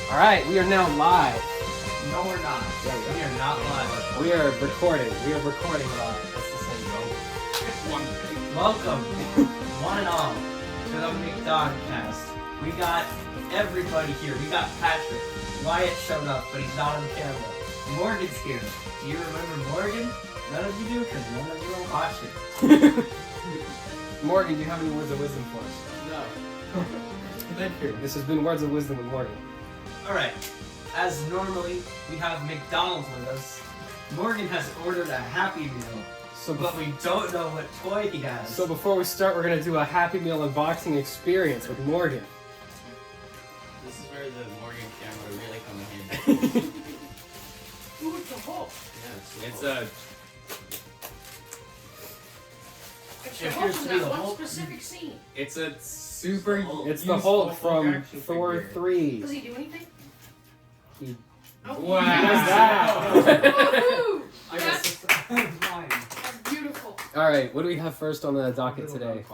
Alright, we are now live. No, we're not. Yeah, We are not live. We are recording. We are recording live. That's the same thing. Welcome, one and all, to the McDonCast. We got everybody here. We got Patrick. Wyatt showed up, but he's not on camera. Morgan's here. Do you remember Morgan? None of you do, because none of you are watching. Morgan, do you have any words of wisdom for us? No. Thank you. This has been Words of Wisdom with Morgan. Alright. As normally, we have McDonald's with us. Morgan has ordered a Happy Meal, but we don't know what toy he has. So before we start, we're going to do a Happy Meal unboxing experience with Morgan. This is where the Morgan camera really comes in handy. Ooh, it's a Hulk. Yeah, it's a... It appears to be the one Hulk. specific scene. It's a Super. Hulk. It's the Use Hulk Hulk from action Thor figure. 3. Does he do anything? He- Oh, Wow. He does that. Woohoo! I That's, got that's beautiful. Alright, what do we have first on the docket today?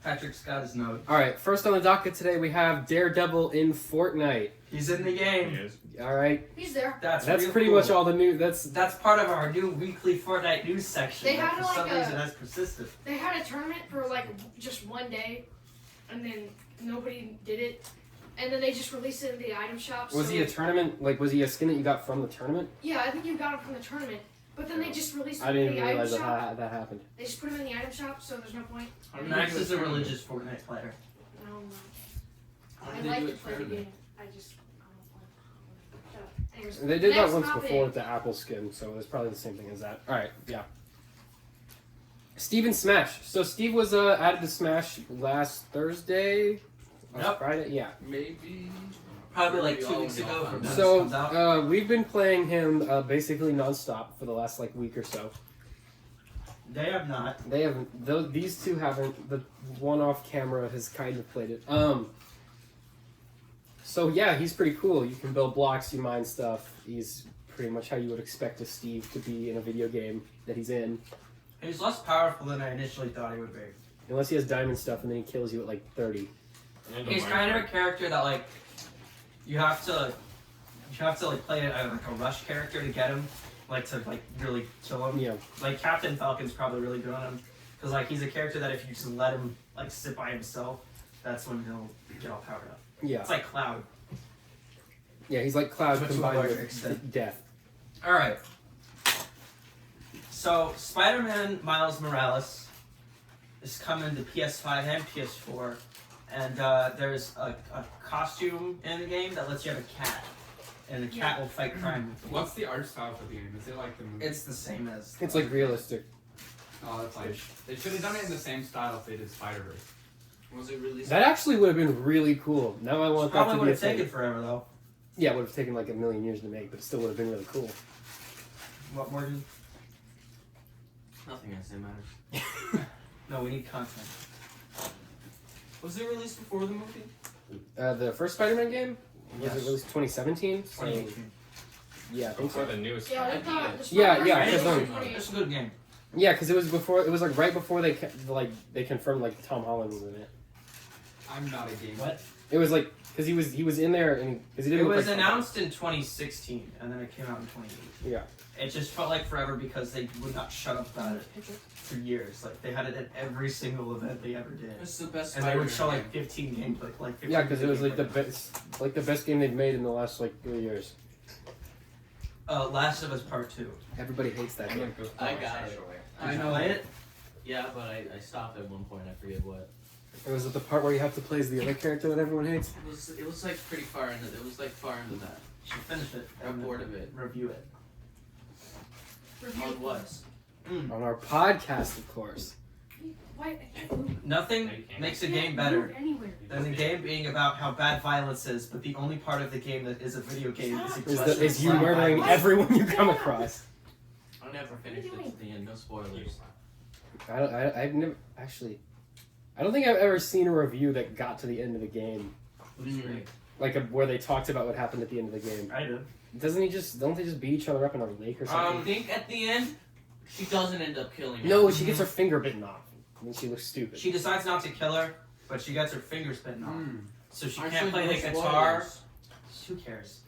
Patrick's got his note. Alright, first on the docket today we have Daredevil in Fortnite. He's in the game. Alright, He's there. That's that's real pretty cool. much all the news. That's part of our new weekly Fortnite news section. They that had, for some like, reason has persisted. They had a tournament for like just one day, and then nobody did it, and then they just released it in the item shop. Was so, he a tournament? Like, was he a skin that you got from the tournament? Yeah, I think you got it from the tournament, but then they just released it I in didn't the item realize that shop. that happened. They just put him in the item shop, so there's no point. Max is a religious Fortnite player. No, How I did they like do to it play the tournament? game. I just. Shut up. Anyways, They did that next once topic. before with the Apple skin, so it's probably the same thing as that. Alright, yeah. Steve and Smash. So Steve was added to Smash last Thursday? Last Yep. Friday? Yeah. Maybe... Probably like Maybe 2 all weeks in the ago off from on now. that. So Comes out. we've been playing him basically nonstop for the last like week or so. They have not. They haven't. These two haven't. The one off camera has kind of played it. So yeah, he's pretty cool. You can build blocks, you mine stuff. He's pretty much how you would expect a Steve to be in a video game that he's in. He's less powerful than I initially thought he would be. Unless he has diamond stuff and then he kills you at like 30. He's kind of a character that like you have to like play it like a rush character to get him, like to like really kill him. Yeah. Like Captain Falcon's probably really good on him because like he's a character that if you just let him like sit by himself, that's when he'll get all powered up. Yeah. It's like Cloud. Yeah, he's like Cloud But to a combined larger with extent. death. All right. So Spider-Man Miles Morales is coming to PS5 and PS4, and there's a costume in the game that lets you have a cat, and the cat will fight crime with you. What's the art style for the game? Is it like the movie? It's the same as. It's like realistic. Oh, that's like they should have done it in the same style if they did Spider-Verse. Was it released? That actually would have been really cool. Now I want that Probably to would be a have thing. taken forever though. Yeah, it would have taken like a million years to make, but it still would have been really cool. What, Morgan? Nothing I say matters. No, we need content. Was it released before the movie? The first Spider-Man game was Yes. it released 2017? So, 2018. yeah, I think For so. the newest. Yeah, they thought the Yeah, Spider-Man yeah, was because, released in It's a 2018. good game. Yeah, because it was before. It was like right before they confirmed like Tom Holland was in it. I'm not a gamer. What? It was like because he was in there and because he It didn't. look was like, announced in 2016, and then it came out in 2018. Yeah. It just felt like forever because they would not shut up about it for years. Like they had it at every single event they ever did, It's the best and they would show Spider-Man like 15 gameplay. Like 15 Yeah, because it was like the gameplay. best game they've made in the last like 3 years. Last of Us Part 2. Everybody hates that game. I got it. Did I you know play it? Yeah, but I stopped at one point. I forget what. It was at the part where you have to play as the other character that everyone hates. It was like pretty far into. It was like far into that. You should finish it. I'm bored of it. Review it. Review On what? On our podcast, of course. Why? Nothing makes a game better Anywhere. than the game being about how bad violence is, but the only part of the game that is a video game Is you murdering What? everyone you come across. I never finished it to the end. No spoilers. I've never actually. I don't think I've ever seen a review that got to the end of the game, What do you mean? like where they talked about what happened at the end of the game. I did. Don't they just beat each other up in a lake or something? I think at the end, she doesn't end up killing him. No, she gets her finger bitten off, and then she looks stupid. She decides not to kill her, but she gets her fingers bitten off. Mm. So she Aren't can't you play the no guitar. spoilers? Who cares?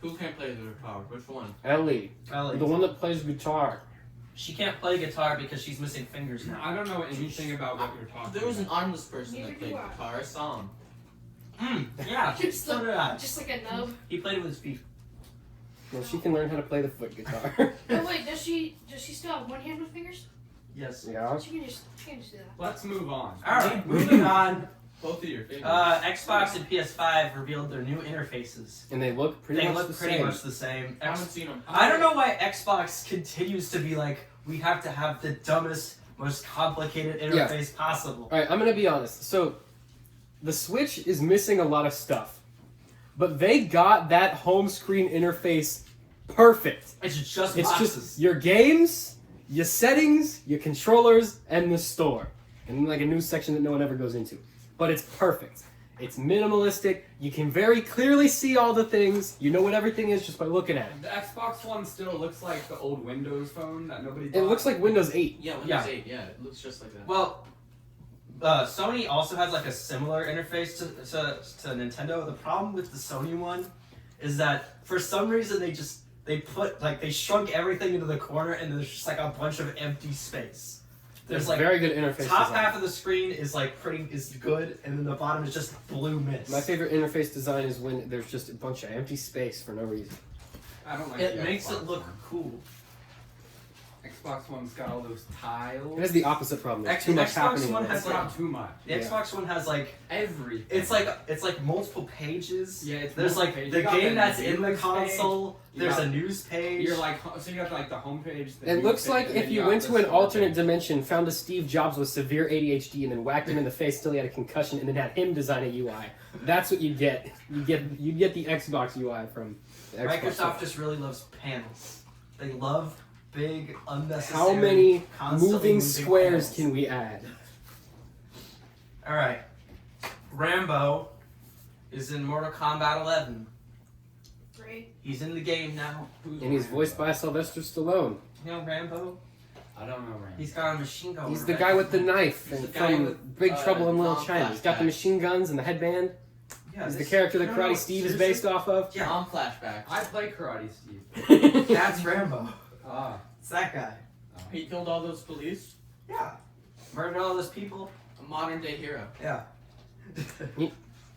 Who can play the guitar? Which one? Ellie, Ellie. the one that plays guitar. She can't play guitar because she's missing fingers now. I don't know anything about what you're talking There was an about. armless person Neither that played do I. guitar. I saw him. Yeah, Just so did I. Just like a nub. He played with his feet. Well, she can learn how to play the foot guitar. Oh wait, does she still have one hand with fingers? Yes. Yeah. She can just do that. Let's move on. Alright, moving on. Both of your fingers. Xbox and PS5 revealed their new interfaces. And they look pretty They much look the pretty same. much the same. I haven't seen them. I don't know why Xbox continues to be like, we have to have the dumbest, most complicated interface possible. Alright, I'm gonna be honest. So, the Switch is missing a lot of stuff. But they got that home screen interface perfect. It's just It's boxes. just your games, your settings, your controllers, and the store. And like a new section that no one ever goes into. But it's perfect. It's minimalistic. You can very clearly see all the things. You know what everything is just by looking at it. The Xbox One still looks like the old Windows phone that nobody It bought. looks like Windows 8. Yeah, Windows Yeah. 8. Yeah, it looks just like that. Well, Sony also has like a similar interface to Nintendo. The problem with the Sony one is that for some reason they shrunk everything into the corner and there's just like a bunch of empty space. There's like very good interface top design. half of the screen is good, and then the bottom is just blue mist. My favorite interface design is when there's just a bunch of empty space for no reason. I don't like It the makes Xbox it look One. cool. Xbox One's got all those tiles. It has the opposite problem. There's Actually, too much Xbox happening. One in it. has It's not too much. The Yeah. Xbox One has like Everything. it's like multiple pages. Yeah, it's There's multiple like pages. the You got game the that's in the news console. page. You There's got- a news page. You're like, so you got like the homepage. the It news looks page, like and if then you got went the to an store alternate page. dimension, found a Steve Jobs with severe ADHD, and then whacked him in the face till he had a concussion, and then had him design a UI. That's what you get. You get the Xbox UI from the Xbox Microsoft One. just really loves panels. They love big, unnecessary. How many constantly moving squares panels. can we add? All right, Rambo is in Mortal Kombat 11. Great. He's in the game now. Who's And he's Rambo? voiced by Sylvester Stallone. You know Rambo? I don't know Rambo. He's got a machine gun. He's on the his guy back. with the knife He's and the guy from with, Big Trouble in Little Tom China. He's got the flashbacks. machine guns and the headband. Yeah, He's the this- character that no, Karate no, Steve is seriously? based off of. Yeah. Mom flashbacks. I play Karate Steve. That's Rambo. Ah. It's that guy. He killed all those police. Yeah. Murdered all those people. A modern day hero. Yeah.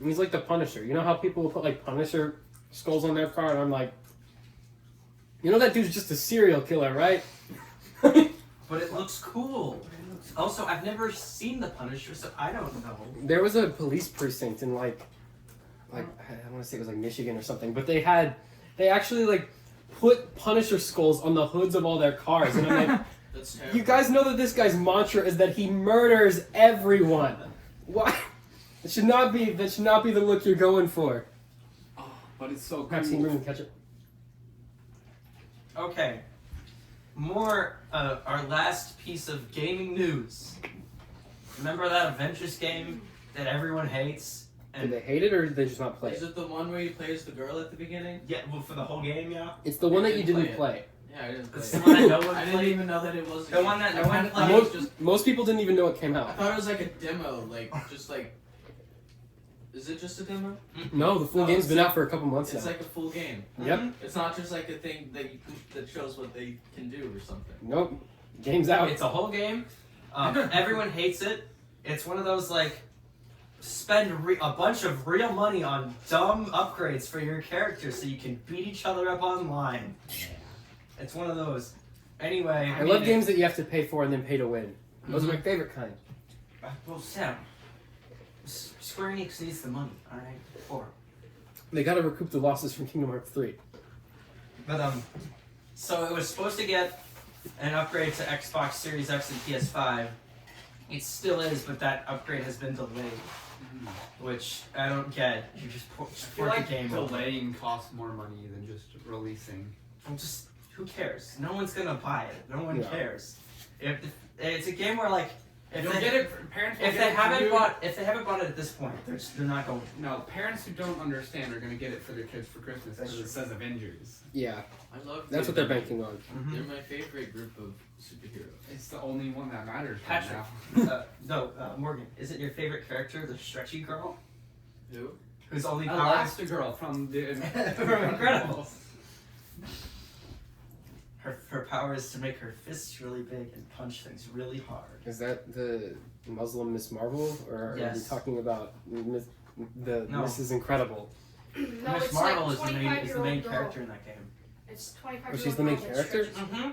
He's like the Punisher. You know how people will put like Punisher skulls on their car, and I'm like, you know that dude's just a serial killer, right? But it looks cool. Also, I've never seen The Punisher, so I don't know. There was a police precinct in like I want to say it was like Michigan or something, but they actually like put Punisher skulls on the hoods of all their cars, and I'm like, That's terrible. you guys know that this guy's mantra is that he murders everyone. Why? That should not be the look you're going for. Oh, but it's so Maxine, cool. bring the ketchup. Okay. More, our last piece of gaming news. Remember that Avengers game that everyone hates? Did they hate it or did they just not play Is it? it the one where he plays the girl at the beginning? Yeah, well, for the whole game, yeah. It's the one that you didn't didn't play play. Yeah, I didn't play It's it. the one that no one I didn't played. even know that it was. The one that no one I played. thought Most people didn't even know it came I out. thought it was like a demo, just like. Is it just a demo? No, the full No, game's it's been like- out for a couple months It's now. like a full game. Yep. Mhm. It's not just like a thing that shows what they can do or something. Nope. Game's out. It's a whole game. Everyone hates it. It's one of those like spend a bunch of real money on dumb upgrades for your character so you can beat each other up online. It's one of those. Anyway, I love games that you have to pay for and then pay to win. Those are my favorite kind. Well, Sam, Square Enix needs the money. All right, or They gotta recoup the losses from Kingdom Hearts 3. but so it was supposed to get an upgrade to Xbox Series X and PS5. It still is, but that upgrade has been delayed, which I don't get. You just I feel port like the game over. delaying costs more money than just releasing. I'm just, who cares? No one's gonna buy it. No one Yeah. cares. If it's a game where like if You'll they, get it. Parents will if get they it for haven't you. bought it at this point, they're not going. No, parents who don't understand are gonna get it for their kids for Christmas That's because it says Avengers. Yeah, I love. that's the what they're Avengers. banking on. They're my favorite group of superheroes. It's the only one that matters right Patrick. now. No, Morgan, isn't your favorite character the stretchy girl? Who? whose only power is Elastigirl from the from Incredibles. Her power is to make her fists really big and punch things really hard. Is that the Muslim Miss Marvel, or are Yes. we talking about No. Mrs. Incredible? No, Miss it's Marvel like is the main 25-year-old girl. character in that game. It's 25. Oh, she's the main character? Mm-hmm.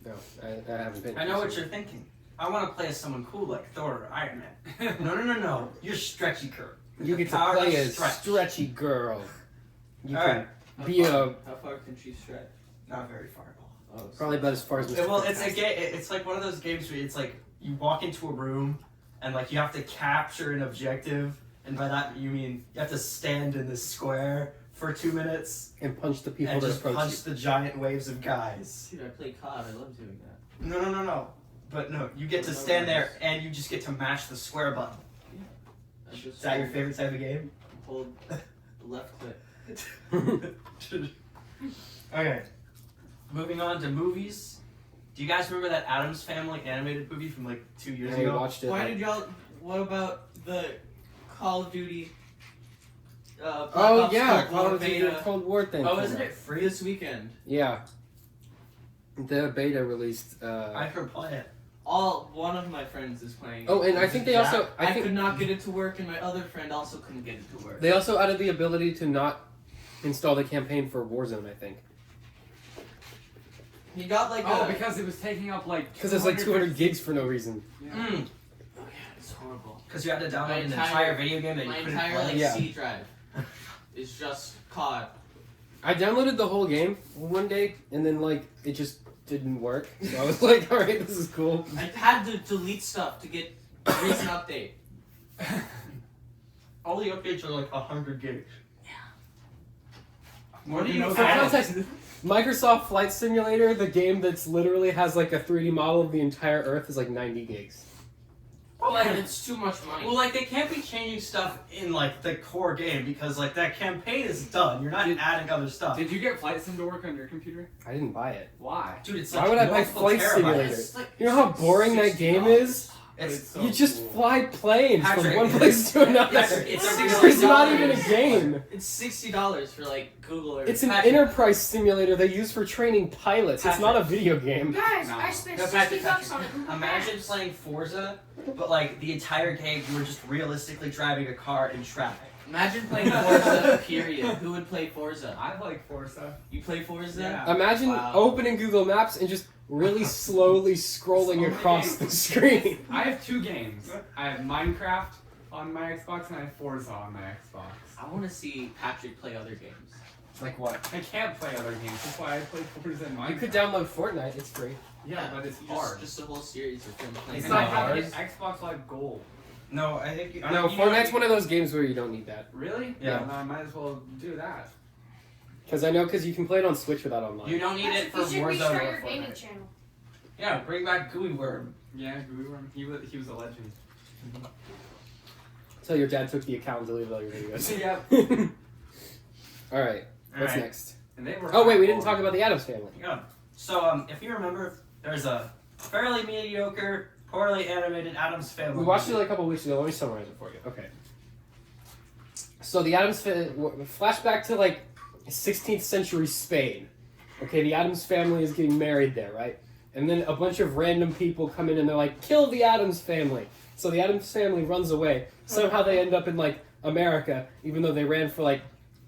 No, I haven't been. I know what you're thinking. I want to play as someone cool like Thor or Iron Man. No. You're Stretchy Kurt. You get to Power play to as stretch. Stretchy Girl. You All can right. be a How far can she stretch? Not very far at all. Oh, probably about as far as. Mr. Well, it's a Fantastic. game. It's like one of those games where it's like you walk into a room and like you have to capture an objective, and by that you mean you have to stand in this square for 2 minutes And punch the people and that just approach punch the giant waves of guys. Dude, I play COD. I love doing that. No. But no, you get to stand there and you just get to mash the square button. I just Is that your favorite type of game? hold left click. you. Okay. Moving on to movies. Do you guys remember that Addams Family animated movie from like 2 years We ago? watched it. Why did y'all? What about the Call of Duty? Black Oh Ops yeah, Cold War Call of Duty beta Cold War thing. Oh, came isn't out. it free? this weekend? Yeah. The beta released. I could play it. One of my friends is playing. Oh, and I Is think it they Jack? also. I I think could not get it to work, and my other friend also couldn't get it to work. they also added the ability to not install the campaign for Warzone. I think He got like Oh, a. because it was taking up like. because it's like 200 gigs for no reason. Yeah. Oh yeah, it's horrible. Because you had to download My an entire- entire video game that you My couldn't entire play. like Yeah. C drive is just COD. I downloaded the whole game one day, and then like it just didn't work. So I was like, all right, this is cool. I had to delete stuff to get a recent update. All the updates are like 100 gigs. More than do you no For add? context, Microsoft Flight Simulator, the game that's literally has like a 3D model of the entire Earth, is like 90 gigs. Well, And like, it's too much money. well, like they can't be changing stuff in like the core game because like that campaign is done. You're not adding other stuff. Did you get Flight Sim to work on your computer? I didn't buy it. Why? Dude, it's Why like would I buy multiple Flight terabytes. Simulator? It's like You know how boring that game is? It's So You just cool. fly planes Patrick, from one place to another. It's It's not even a $60. game. It's $60 for like Google or. It's an Patrick. enterprise simulator they use for training pilots. It's not a video game. Guys, No. I spent No, 60 Patrick, bucks on it. Imagine playing Forza, but like the entire game you were just realistically driving a car in traffic. Imagine playing Forza. Period. Who would play Forza? I like Forza. You play Forza? Yeah. Imagine Wow. opening Google Maps and just really slowly scrolling across the screen. I have 2 games. I have Minecraft on my Xbox and I have Forza on my Xbox. I want to see Patrick play other games. Like what? I can't play other games. That's why I play Forza and Minecraft. You could download Fortnite. It's free. Yeah, but it's hard. Just a whole series of him playing. It's not not hard. having Xbox Live Gold. No, I think you. No, you Fortnite's one of those games where you don't need that. Really? Yeah. Then I might as well do that. Because you can play it on Switch without online. You don't need it for You should Warzone restart or your gaming Fortnite. channel. Yeah, bring back Gooey Worm. Yeah, he was a legend. Tell your dad took the account and deleted all your videos. Yeah. All right, what's Alright. next? And they were. Oh wait, we didn't talk about the Addams Family. Yeah. So, if you remember, there's a fairly mediocre, poorly animated Addams Family. We watched it movie. like a couple weeks ago. Let me summarize it for you. Okay. So the Addams flashback to like 16th century Spain. Okay, the Addams family is getting married there, right? And then a bunch of random people come in and they're like, kill the Addams family. So the Addams family runs away. Somehow they end up in like America, even though they ran for like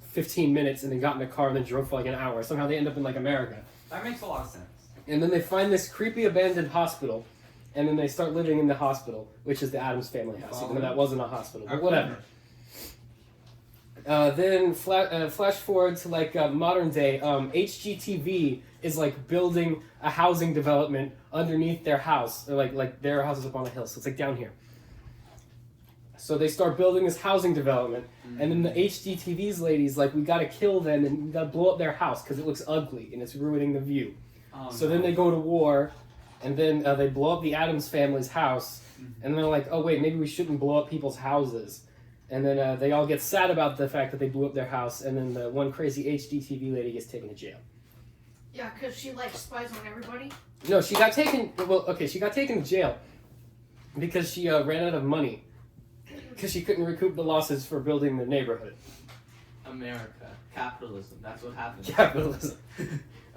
15 minutes and then got in a car and then drove for like an hour. Somehow they end up in like America. That makes a lot of sense. And then they find this creepy abandoned hospital, and then they start living in the hospital, which is the Addams family house, even though that wasn't a hospital, but whatever. Then flash forward to like modern day, HGTV is like building a housing development underneath their house, or like their house is up on a hill, so it's like down here. So they start building this housing development, and then the HGTV's ladies like, we gotta kill them and we gotta blow up their house because it looks ugly and it's ruining the view. Oh, So no. then they go to war, and then they blow up the Addams family's house, and they're like, oh wait, maybe we shouldn't blow up people's houses. And then they all get sad about the fact that they blew up their house, and then the one crazy HGTV lady gets taken to jail. Yeah, because she like spies on everybody. No, she got taken, well, okay, she got taken to jail because she ran out of money. Because she couldn't recoup the losses for building the neighborhood. America, capitalism. That's what happens. Capitalism.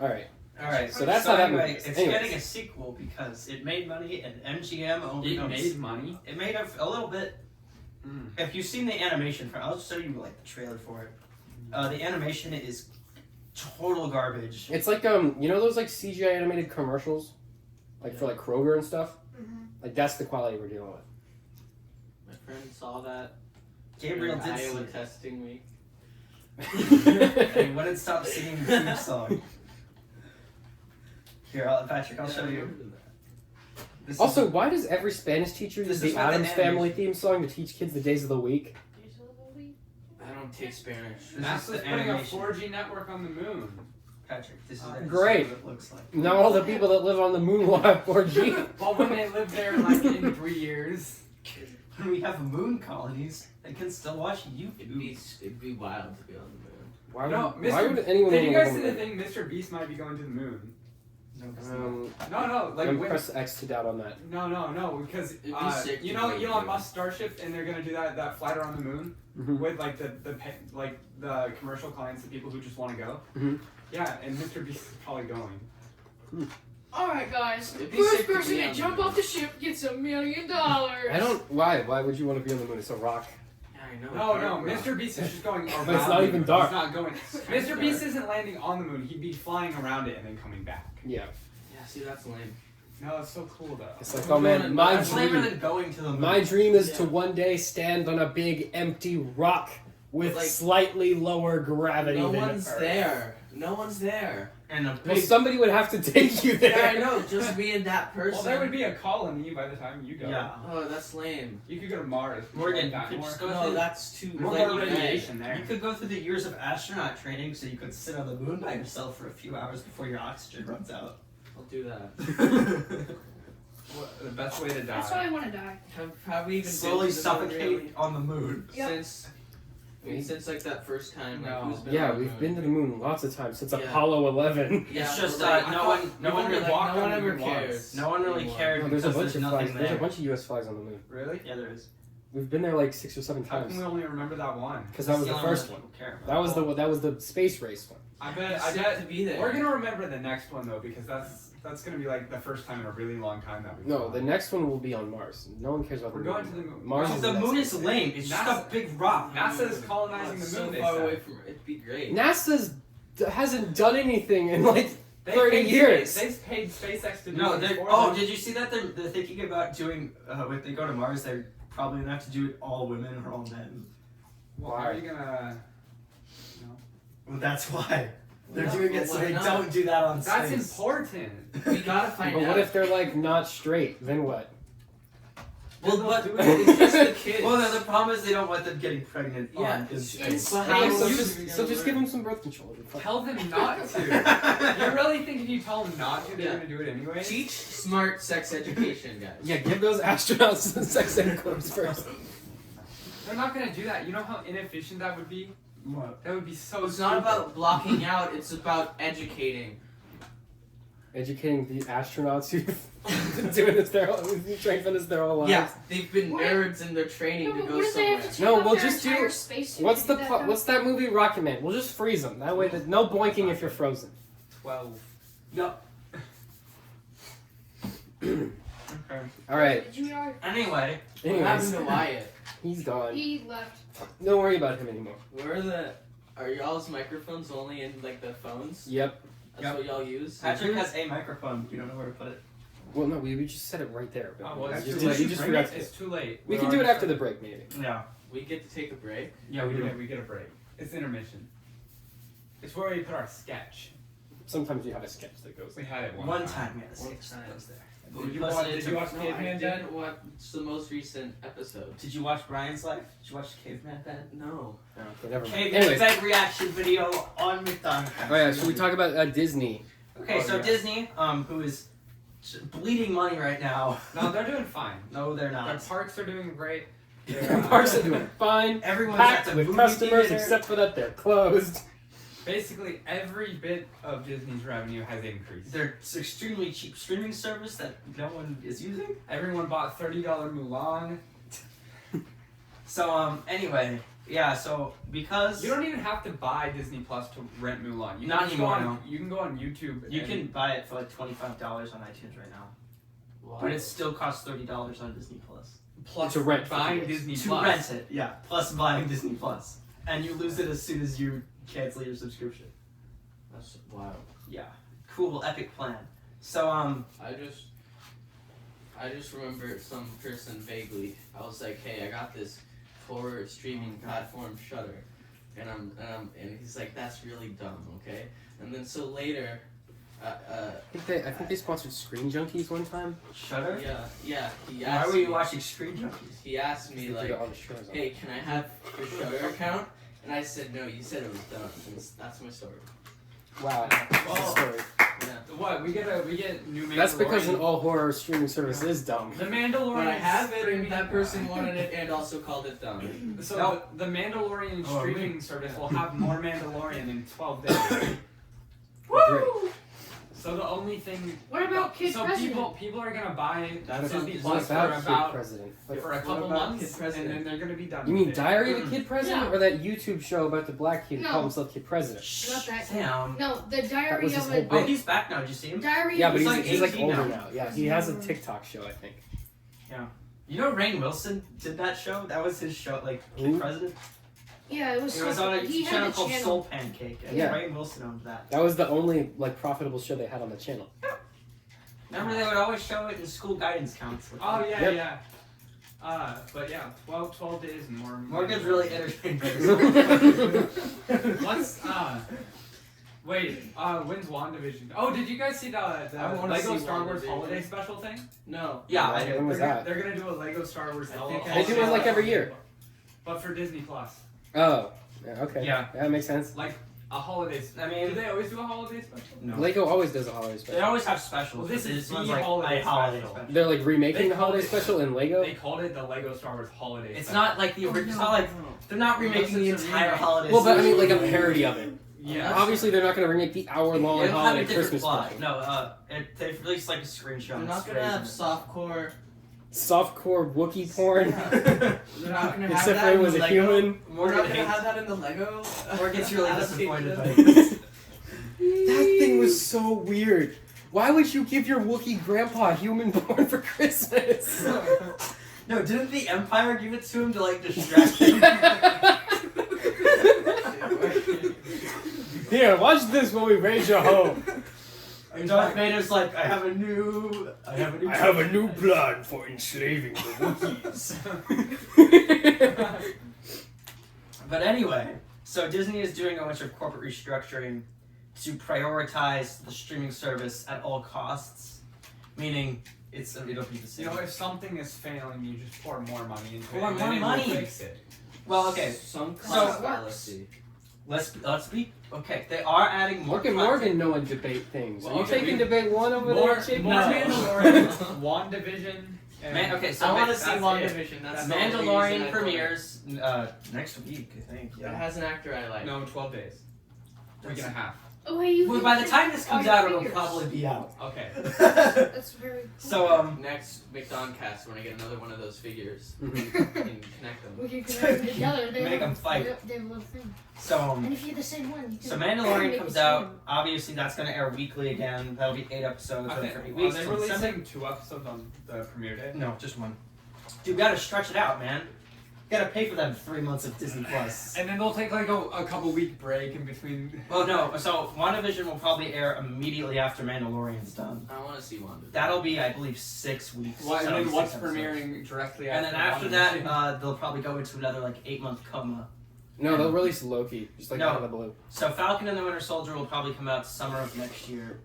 All right. Alright, So that's how that anyway, moves. it's Anyways. getting a sequel because it made money and MGM only It owns- made money. It made a little bit. Mm. If you've seen the animation for I'll show you like the trailer for it. The animation is total garbage. It's like you know those like CGI animated commercials, like for like Kroger and stuff. Mhm. Like that's the quality we're dealing with. My friend saw that. Gabriel during did see Iowa it. testing week. And he wouldn't stop singing the theme song. Here, Patrick, I'll show you. This Also, is, why does every Spanish teacher This use is the what the Addams Family animation- theme song to teach kids the days of the week? I don't take Spanish. this is NASA's the putting a animation. 4G network on the moon. Patrick, this is Great. what it looks like. Now all the people that live on the moon will have 4G. Well, when they live there, like in 3 years. When we have moon colonies, they can still watch YouTube. It'd be wild to be on the moon. Why No, would, why Mr. would anyone Did you wanna guys live see on the thing? Mr. Beast might be going to the moon. No, Like I'm when, press X to doubt on that. no, because It'd be sick you to know go to Elon the Musk Starship, and they're gonna do that flight around the moon Mhm. with like like the commercial clients, the people who just want to go. Mhm. Yeah, and Mr. Beast is probably going. Alright, guys. It'd be First sick to person be to on jump the moon. off the ship gets $1 million. I don't. Why? Why would you want to be on the moon? It's a rock. Yeah, I know. No, dark rock. Mr. Beast is just going around. But it's not the even moon. dark. He's not going. Mr. Beast isn't landing on the moon. He'd be flying around it and then coming back. Yeah. Yeah, see, that's lame. No, it's so cool though. It's like, oh man, my That's lamer dream. than going to the moon. My dream is to Yeah. one day stand on a big empty rock with Like- slightly lower gravity No than one's Earth. there. No one's there. And a Well, big somebody would have to take you there. Yeah, I know. Just me and that person. Well, there would be a colony by the time you go. Yeah. Oh, that's lame. You could go to Mars. Would you Morgan, like you that could more? just go No, through that's too. More like, radiation there. You could go through the years of astronaut training so you could sit on the moon by yourself for a few hours before your oxygen runs out. I'll do that. What, the best way to die. That's why I want to die. Have we even Slowly been to the moon, suffocate really? on the moon. Yep. Since like that first time, like No. who's been Yeah, on the we've moon? been to the moon lots of times since Yeah. Apollo 11. Yeah, It's just, but, like, no I one- thought- no one really, really like, walked no on one the ever moon once. cares. No one really anymore. cared No, because there's a there's bunch of nothing flags. there. There's a bunch of U.S. flags on the moon. Really? Yeah, there is. We've been there like 6 or 7 How times. can we only remember that one? Because that was the only first one one. people care about. That was the space race one. I It's bet. I sick bet to be there. we're gonna remember the next one though, because that's gonna be like the first time in a really long time that we've No, gone. the next one will be on Mars. No one cares about We're the moon. going to the moon. Mars No, is the next. moon is lame. It's just a big rock. NASA is colonizing It's the moon. so they far said. away from it'd be great. Hasn't done anything in like They 30 paid years. They've paid SpaceX to do No, things they're. for Oh, them. did you see that they're thinking about doing? When they go to Mars, they're probably gonna have to do it all women or all men. Well, how are you gonna? Well, that's why they're No, doing it but so why they not? don't do that on That's space. important. We gotta find But out. what if they're like not straight? Then what? Well, They'll but do It's just the kids. well, no, the problem is they don't want them getting pregnant. Yeah, in it's- space. but Okay, how so you just, even so gonna just learn? give them some birth control. It'll be fine. Tell them not to. You really think if you tell them not to, they're Yeah. gonna do it anyway? Teach smart sex education, guys. Yeah, give those astronauts some sex ed course first. They're not gonna do that. You know how inefficient that would be? What? That would be so. It's not stupid. about blocking out, it's about educating. Educating the astronauts who've been doing this their whole, trained for this their whole lives. Yeah, they've been What? nerds in their training No, to but go what if they somewhere. have to take No, off we'll their just do- entire spacesuit What's to the do that pl- though? what's that movie Rocket Man? We'll just freeze them. That way, that no boinking if you're frozen. 12. No. Okay. All right. Did you know Anyway, What happened Anyways, to Wyatt? he's gone. he left? Don't worry about him anymore. Where are y'all's microphones only in like the phones? Yep. That's Yep. what y'all use? Patrick has a microphone. You don't know where to put it. Well, no, we just set it right there. But Oh, well, we it's just, too late. we just forgot to. It's too late. We We're can do it already after the break, maybe. Yeah. We get to take a break. Yeah, we do. We get a break. It's intermission. It's where we put our sketch. Sometimes you have a sketch that goes. We had it One time we had a One sketch time. that goes there. Did you Plus, watch? it Did took- you watch No, I Caveman Ben? didn't watch the most recent episode. Did you watch Brian's Life? Did you watch Caveman Ben? No. Okay, never mind. Caveman Anyways, Ben reaction video on McDonCast. oh yeah, should we talk about Disney? Okay, Oh, so yeah. Disney, who is bleeding money right now. No, they're doing fine. No, they're Their not. parks are doing great. Parks are doing fine. Everyone's Packed at the with movie customers, theater. except for that they're closed. Basically, every bit of Disney's revenue has increased. They're extremely cheap streaming service that no one is using. Everyone bought $30 Mulan. So anyway, yeah. So because You don't even have to buy Disney Plus to rent Mulan. You Not can just go anymore, on, You can go on YouTube. you and- can buy it for like $25 on iTunes right now, but it still costs $30 on Disney Plus. plus To rent buying videos. Disney To Plus. rent it, yeah. Plus buying Disney Plus, and you lose it as soon as you cancel your subscription. That's wild. Yeah, cool, epic plan. So I just remember some person vaguely. I was like, hey, I got this horror streaming platform Shudder, and he's like, that's really dumb, okay? And then so later, I think they sponsored Screen Junkies one time. Shudder. yeah, he Why asked were you me. watching Screen Junkies? He asked me They like, did all the shows on hey, can I have your Shudder account? And I said no. You said it was dumb. And that's my story. it. Wow. That's the story. Yeah. What? We get new Mandalorian. That's because an all horror streaming service is dumb. The Mandalorian. But I have it, and streaming- that person wanted it and also called it dumb. So No. the Mandalorian Oh, streaming service will have more Mandalorian in 12 days. Great. So the only thing. What about Kid So President? people are gonna buy That's Disney not- Plus It's for not about Kid about President. for a What couple about months, Kid President? and then they're gonna be done. You with mean it. Diary of the Kid President, No. or that YouTube show about the black kid who No. called himself Kid President? Not that. Damn. No, the That Diary was his of whole a bit. Oh, he's back now. Did you see him? Diary. Yeah, of but He's he's, like he's like 18 older now. now. Yeah, he has a TikTok show, I think. You know Rainn Wilson did that show? That was his show, like Kid Who? President. Yeah, it was. It was on a he had channel a called channel. Soul Pancake, and Yeah. Rainn Wilson owned that. That was the only like profitable show they had on the channel. Remember they would always show it in school guidance counselors. Oh yeah, Yep. yeah. But yeah, 12 days and more. Morgan's really entertained. What's wait, when's WandaVision? Oh, did you guys see the I wanna Lego see Star Wars WandaVision. holiday special thing? No. Yeah, I did. When was they're, that? They're gonna do a Lego Star Wars I holiday. think They do it like every year. But for Disney Plus, Oh, yeah, okay. Yeah. That makes sense. like a holiday. I Do mean, they always do a holiday special? no. Lego always does a holiday They special. always have specials. Well, this but is the one's like holiday a holiday special. special. They're like remaking They the holiday called it- special in Lego. They called it the Lego Star Wars holiday. It's special. not like the original. It's not like they're not remaking the Unless it's a entire remake. holiday. Well, but I mean, like a special. parody of it. Yeah. Obviously, they're not going to remake the hour-long It'll have a holiday different Christmas plot. special. No, they've released like a screenshot. They're It's not gonna have crazy. softcore. Softcore Wookiee porn. They're not gonna have Except that for it in was the a Lego. human. We're Morgan not gonna hates. have that in the Lego. Morgan's really disappointed by adaptation. this. That thing was so weird. Why would you give your Wookiee grandpa human porn for Christmas? No, didn't the Empire give it to him to like distract him? Here, watch this while we raid your home. And Darth Vader's like, I have a new plan for enslaving the Wookiees. But anyway, so Disney is doing a bunch of corporate restructuring to prioritize the streaming service at all costs, meaning it'll be the same. You know, if something is failing, you just pour more money into Pour it. and more then it will money. Fix it. Well, okay, Some So- kind of fallacy. let's be okay. They are adding more. Morgan content. know and debate things. Well, Are you okay, taking we- debate one over More there, chick? Mandalorian, WandaVision. And Okay, so I want to that's see it. WandaVision. That's the only reason Mandalorian I premieres next week, I think. It Yeah. has an actor I like. No, 12 days. Week and a half. Oh wait, you. Well, can by the fit time this all comes your out, it'll figures. probably be out. Okay. That's very. Cool. So Next McDonCast, when I get another one of those figures Mhm. and connect them. We can connect them together. They Make have- 'em fight. They have a little thing. so And if you have the same one, you can. So make Mandalorian the comes same. out. Obviously, that's going to air weekly again. That'll be 8 episodes I over think, 8 are weeks. they from Sunday. releasing 2 episodes on the premiere day? No, just one. Dude, we gotta stretch it out, man. You gotta pay for them 3 months of Disney Plus. And then they'll take like a couple week break in between. Well, no. So WandaVision will probably air immediately after Mandalorian's done. I want to see WandaVision. That'll be, I believe, 6 weeks. Well, and So then 6 what's episodes. premiering directly And after then after that, WandaVision? they'll probably go into another like 8-month coma. No, they'll release Loki, just like No. out of the blue. So Falcon and the Winter Soldier will probably come out summer of next year,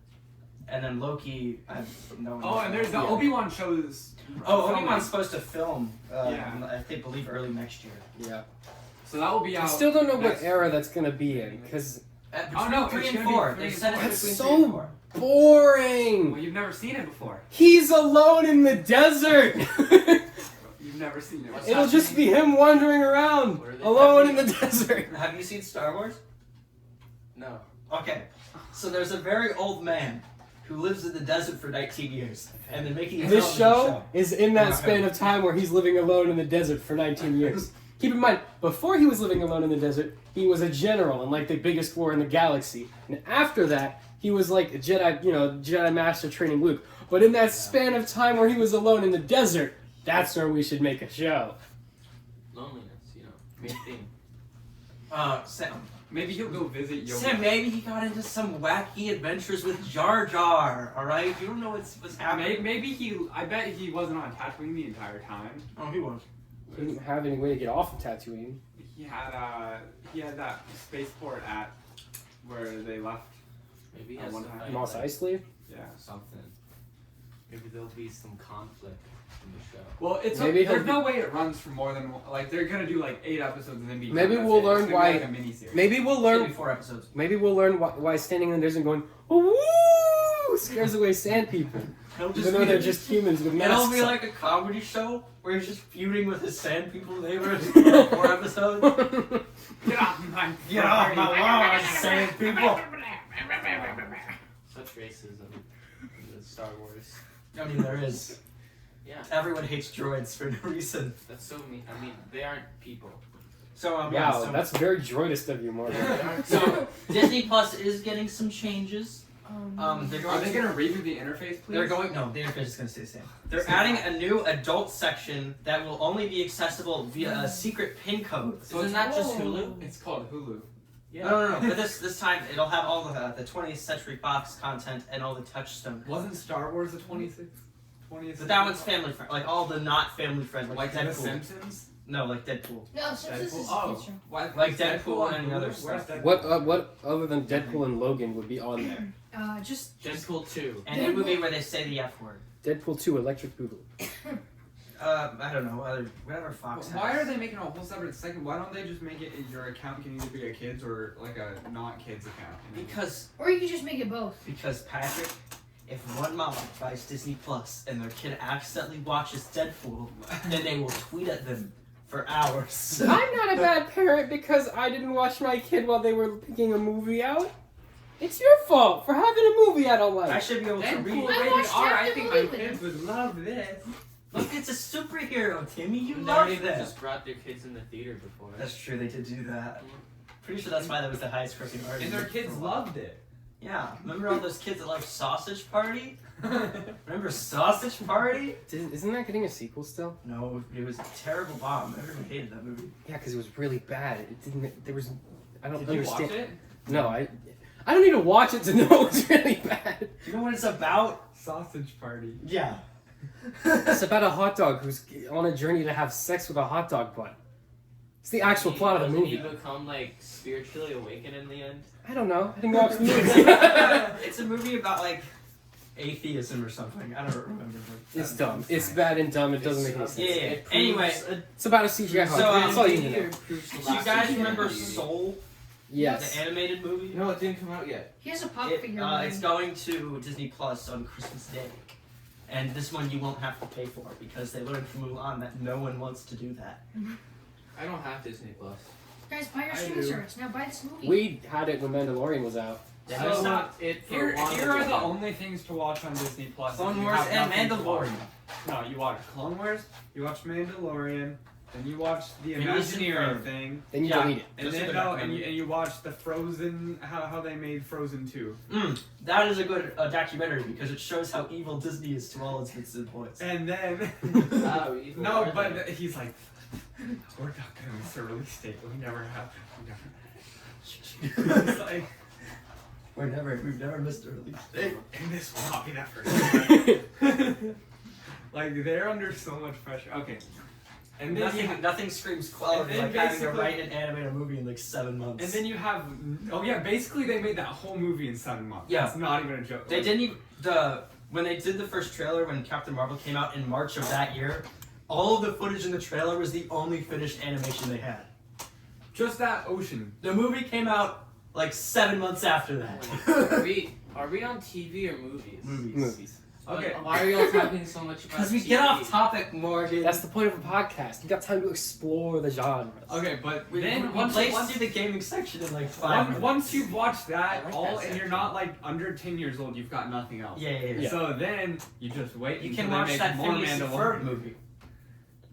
and then Loki. I have no idea. Oh, and there's the Yeah. Obi-Wan shows. Oh, filming. Obi-Wan's supposed to film. Yeah. I think believe early next year. Yeah. So that will be out. I still don't know what next- era that's gonna be in, because Between Oh, no, 3 it's and gonna be 4. 3 They and said 4. it's That's between 3 and so 4. boring. Well, you've never seen it before. He's alone in the desert. You've never seen it. What's It'll that just be him wandering around, What are they- alone in the desert. Have you seen Star Wars? No. Okay, so there's a very old man who lives in the desert for 19 years, and they're making a This television show is in that span of time where he's living alone in the desert for 19 years. Keep in mind, before he was living alone in the desert, he was a general in like the biggest war in the galaxy. And after that, he was like a Jedi, Jedi Master training Luke. But in that span of time where he was alone in the desert, that's where we should make a show. Loneliness, main theme. Sam. Maybe he'll go visit Yoda. Sam, maybe he got into some wacky adventures with Jar Jar. All right, you don't know what's happening. Maybe I bet he wasn't on Tatooine the entire time. Oh, he was. He didn't have any way to get off of Tatooine. He had that spaceport at where they left. Maybe he At has one to time. fight, Mos like, Eisley? Yeah. something. Maybe there'll be some conflict in the show. Well, Maybe there's no way it runs for more than like they're gonna do like 8 episodes and then be done. Maybe That's we'll it. learn It's gonna why- be like a miniseries. Maybe we'll Maybe learn. 4 episodes. Maybe we'll learn why standing in the desert and going woo scares away sand people. It'll Even though they're just humans with masks. It'll be on. like a comedy show where he's just feuding with his sand people neighbors for 4 episodes. Get off my Get off my lawn, sand people. Such racism in Star Wars. I mean, there is. Yeah, Everyone hates droids for no reason. that's so mean. I mean, they aren't people. So Wow, that's very droidist of you, Morgan. so Disney Plus is getting some changes. They're Are going they to. gonna redo the interface, please? They're going. No, the interface is going to stay the same. They're adding a new adult section that will only be accessible via a secret PIN code. So isn't that just Whoa. Hulu? It's called Hulu. Yeah. No. But this time it'll have all the 20th Century Fox content and all the Touchstone. Wasn't Star Wars the 20th? But that one's family friendly, like all the not family friendly, like like The Deadpool. Simpsons. No, like Deadpool. No, Simpsons is Oh, future. why, Like is Deadpool on and Hulu? other Where's stuff. Deadpool? What other than Deadpool and Logan would be on there? Just Deadpool 2. And a movie where they say the F word. Deadpool 2, Electric Boogaloo. I don't know, whatever Fox Why has. are they making a whole separate second? Why don't they just make it your account can either be a kids or like a not kids account? or you could just make it both. Because Patrick, if one mom buys Disney Plus and their kid accidentally watches Deadpool, then they will tweet at them for hours. I'm not a bad parent because I didn't watch my kid while they were picking a movie out. It's your fault for having a movie I don't like. I should be able to Deadpool read. I rated watched R. half I the think movie my with kids would love this. Look, it's a superhero, Timmy. You They love already that. just brought their kids in the theater before. That's true. They did do that. Pretty sure that's why that was the highest grossing art. And their kids loved it. Yeah. Remember all those kids that liked Sausage Party? Remember Sausage Party? Isn't that getting a sequel still? No, it was a terrible bomb. Everyone hated that movie. Yeah, because it was really bad. It didn't. There was. I don't Did you understand. watch it? No, I don't need to watch it to know it's really bad. You know what it's about? Sausage Party. Yeah. It's about a hot dog who's on a journey to have sex with a hot dog butt. It's the actual plot of the Doesn't movie. he become like spiritually awakened in the end? I don't know. I didn't watch the movie. It's a movie about like atheism or something. I don't remember. It's dumb. It's bad and dumb. It doesn't make any sense. Yeah. It proves- Anyway, It's about a CGI hot So, dog. That's all you need to It know. proves the do you last guys of remember humanity. Soul, Yes. the animated movie? No, it didn't come out yet. He has a pop figure. It's going to Disney Plus on Christmas Day. And this one you won't have to pay for because they learned from Mulan that no one wants to do that. I don't have Disney Plus. Guys, buy your I streaming do. service. Now buy this movie. We had it when Mandalorian was out. Yeah, I it's saw not. it for Here a while are the ago. only things to watch on Disney Plus. Clone if you Wars have and nothing to watch. Mandalorian. No, you watch Clone Wars, you watch Mandalorian, then you watch the Phineas and Imagineering Ferb. thing, Then you Yeah. delete it. and Those are then the no, documentaries. and you watch the Frozen, how they made Frozen 2. That is a good documentary because it shows how evil Disney is to all its employees. And then Wow, evil no, are but they? he's like, we're not gonna miss a release date. We never have. It's like, We've never missed a release date. and this will not be that first. Like they're under so much pressure. Okay, and then you Nothing screams quality and like then having to basically- write and animate a movie in like 7 months. and then you have basically they made that whole movie in 7 months. Yeah. It's not even a joke. They didn't even when they did the first trailer when Captain Marvel came out in March of that year. All of the footage in the trailer was the only finished animation they had. Just that ocean. The movie came out like 7 months after that. Are we on TV or movies? Movies. Okay. Why are y'all talking so much about Because we TV? get off topic, Morgan. That's the point of a podcast. You got time to explore the genres. Okay, but we then blazed through the gaming section in like 5 minutes. once you've watched that I like all that and section. you're not like under 10 years old, you've got nothing else. Yeah. Yeah. So then you just wait You until can they watch make that more Phineas and Ferb Mandalorian. movie.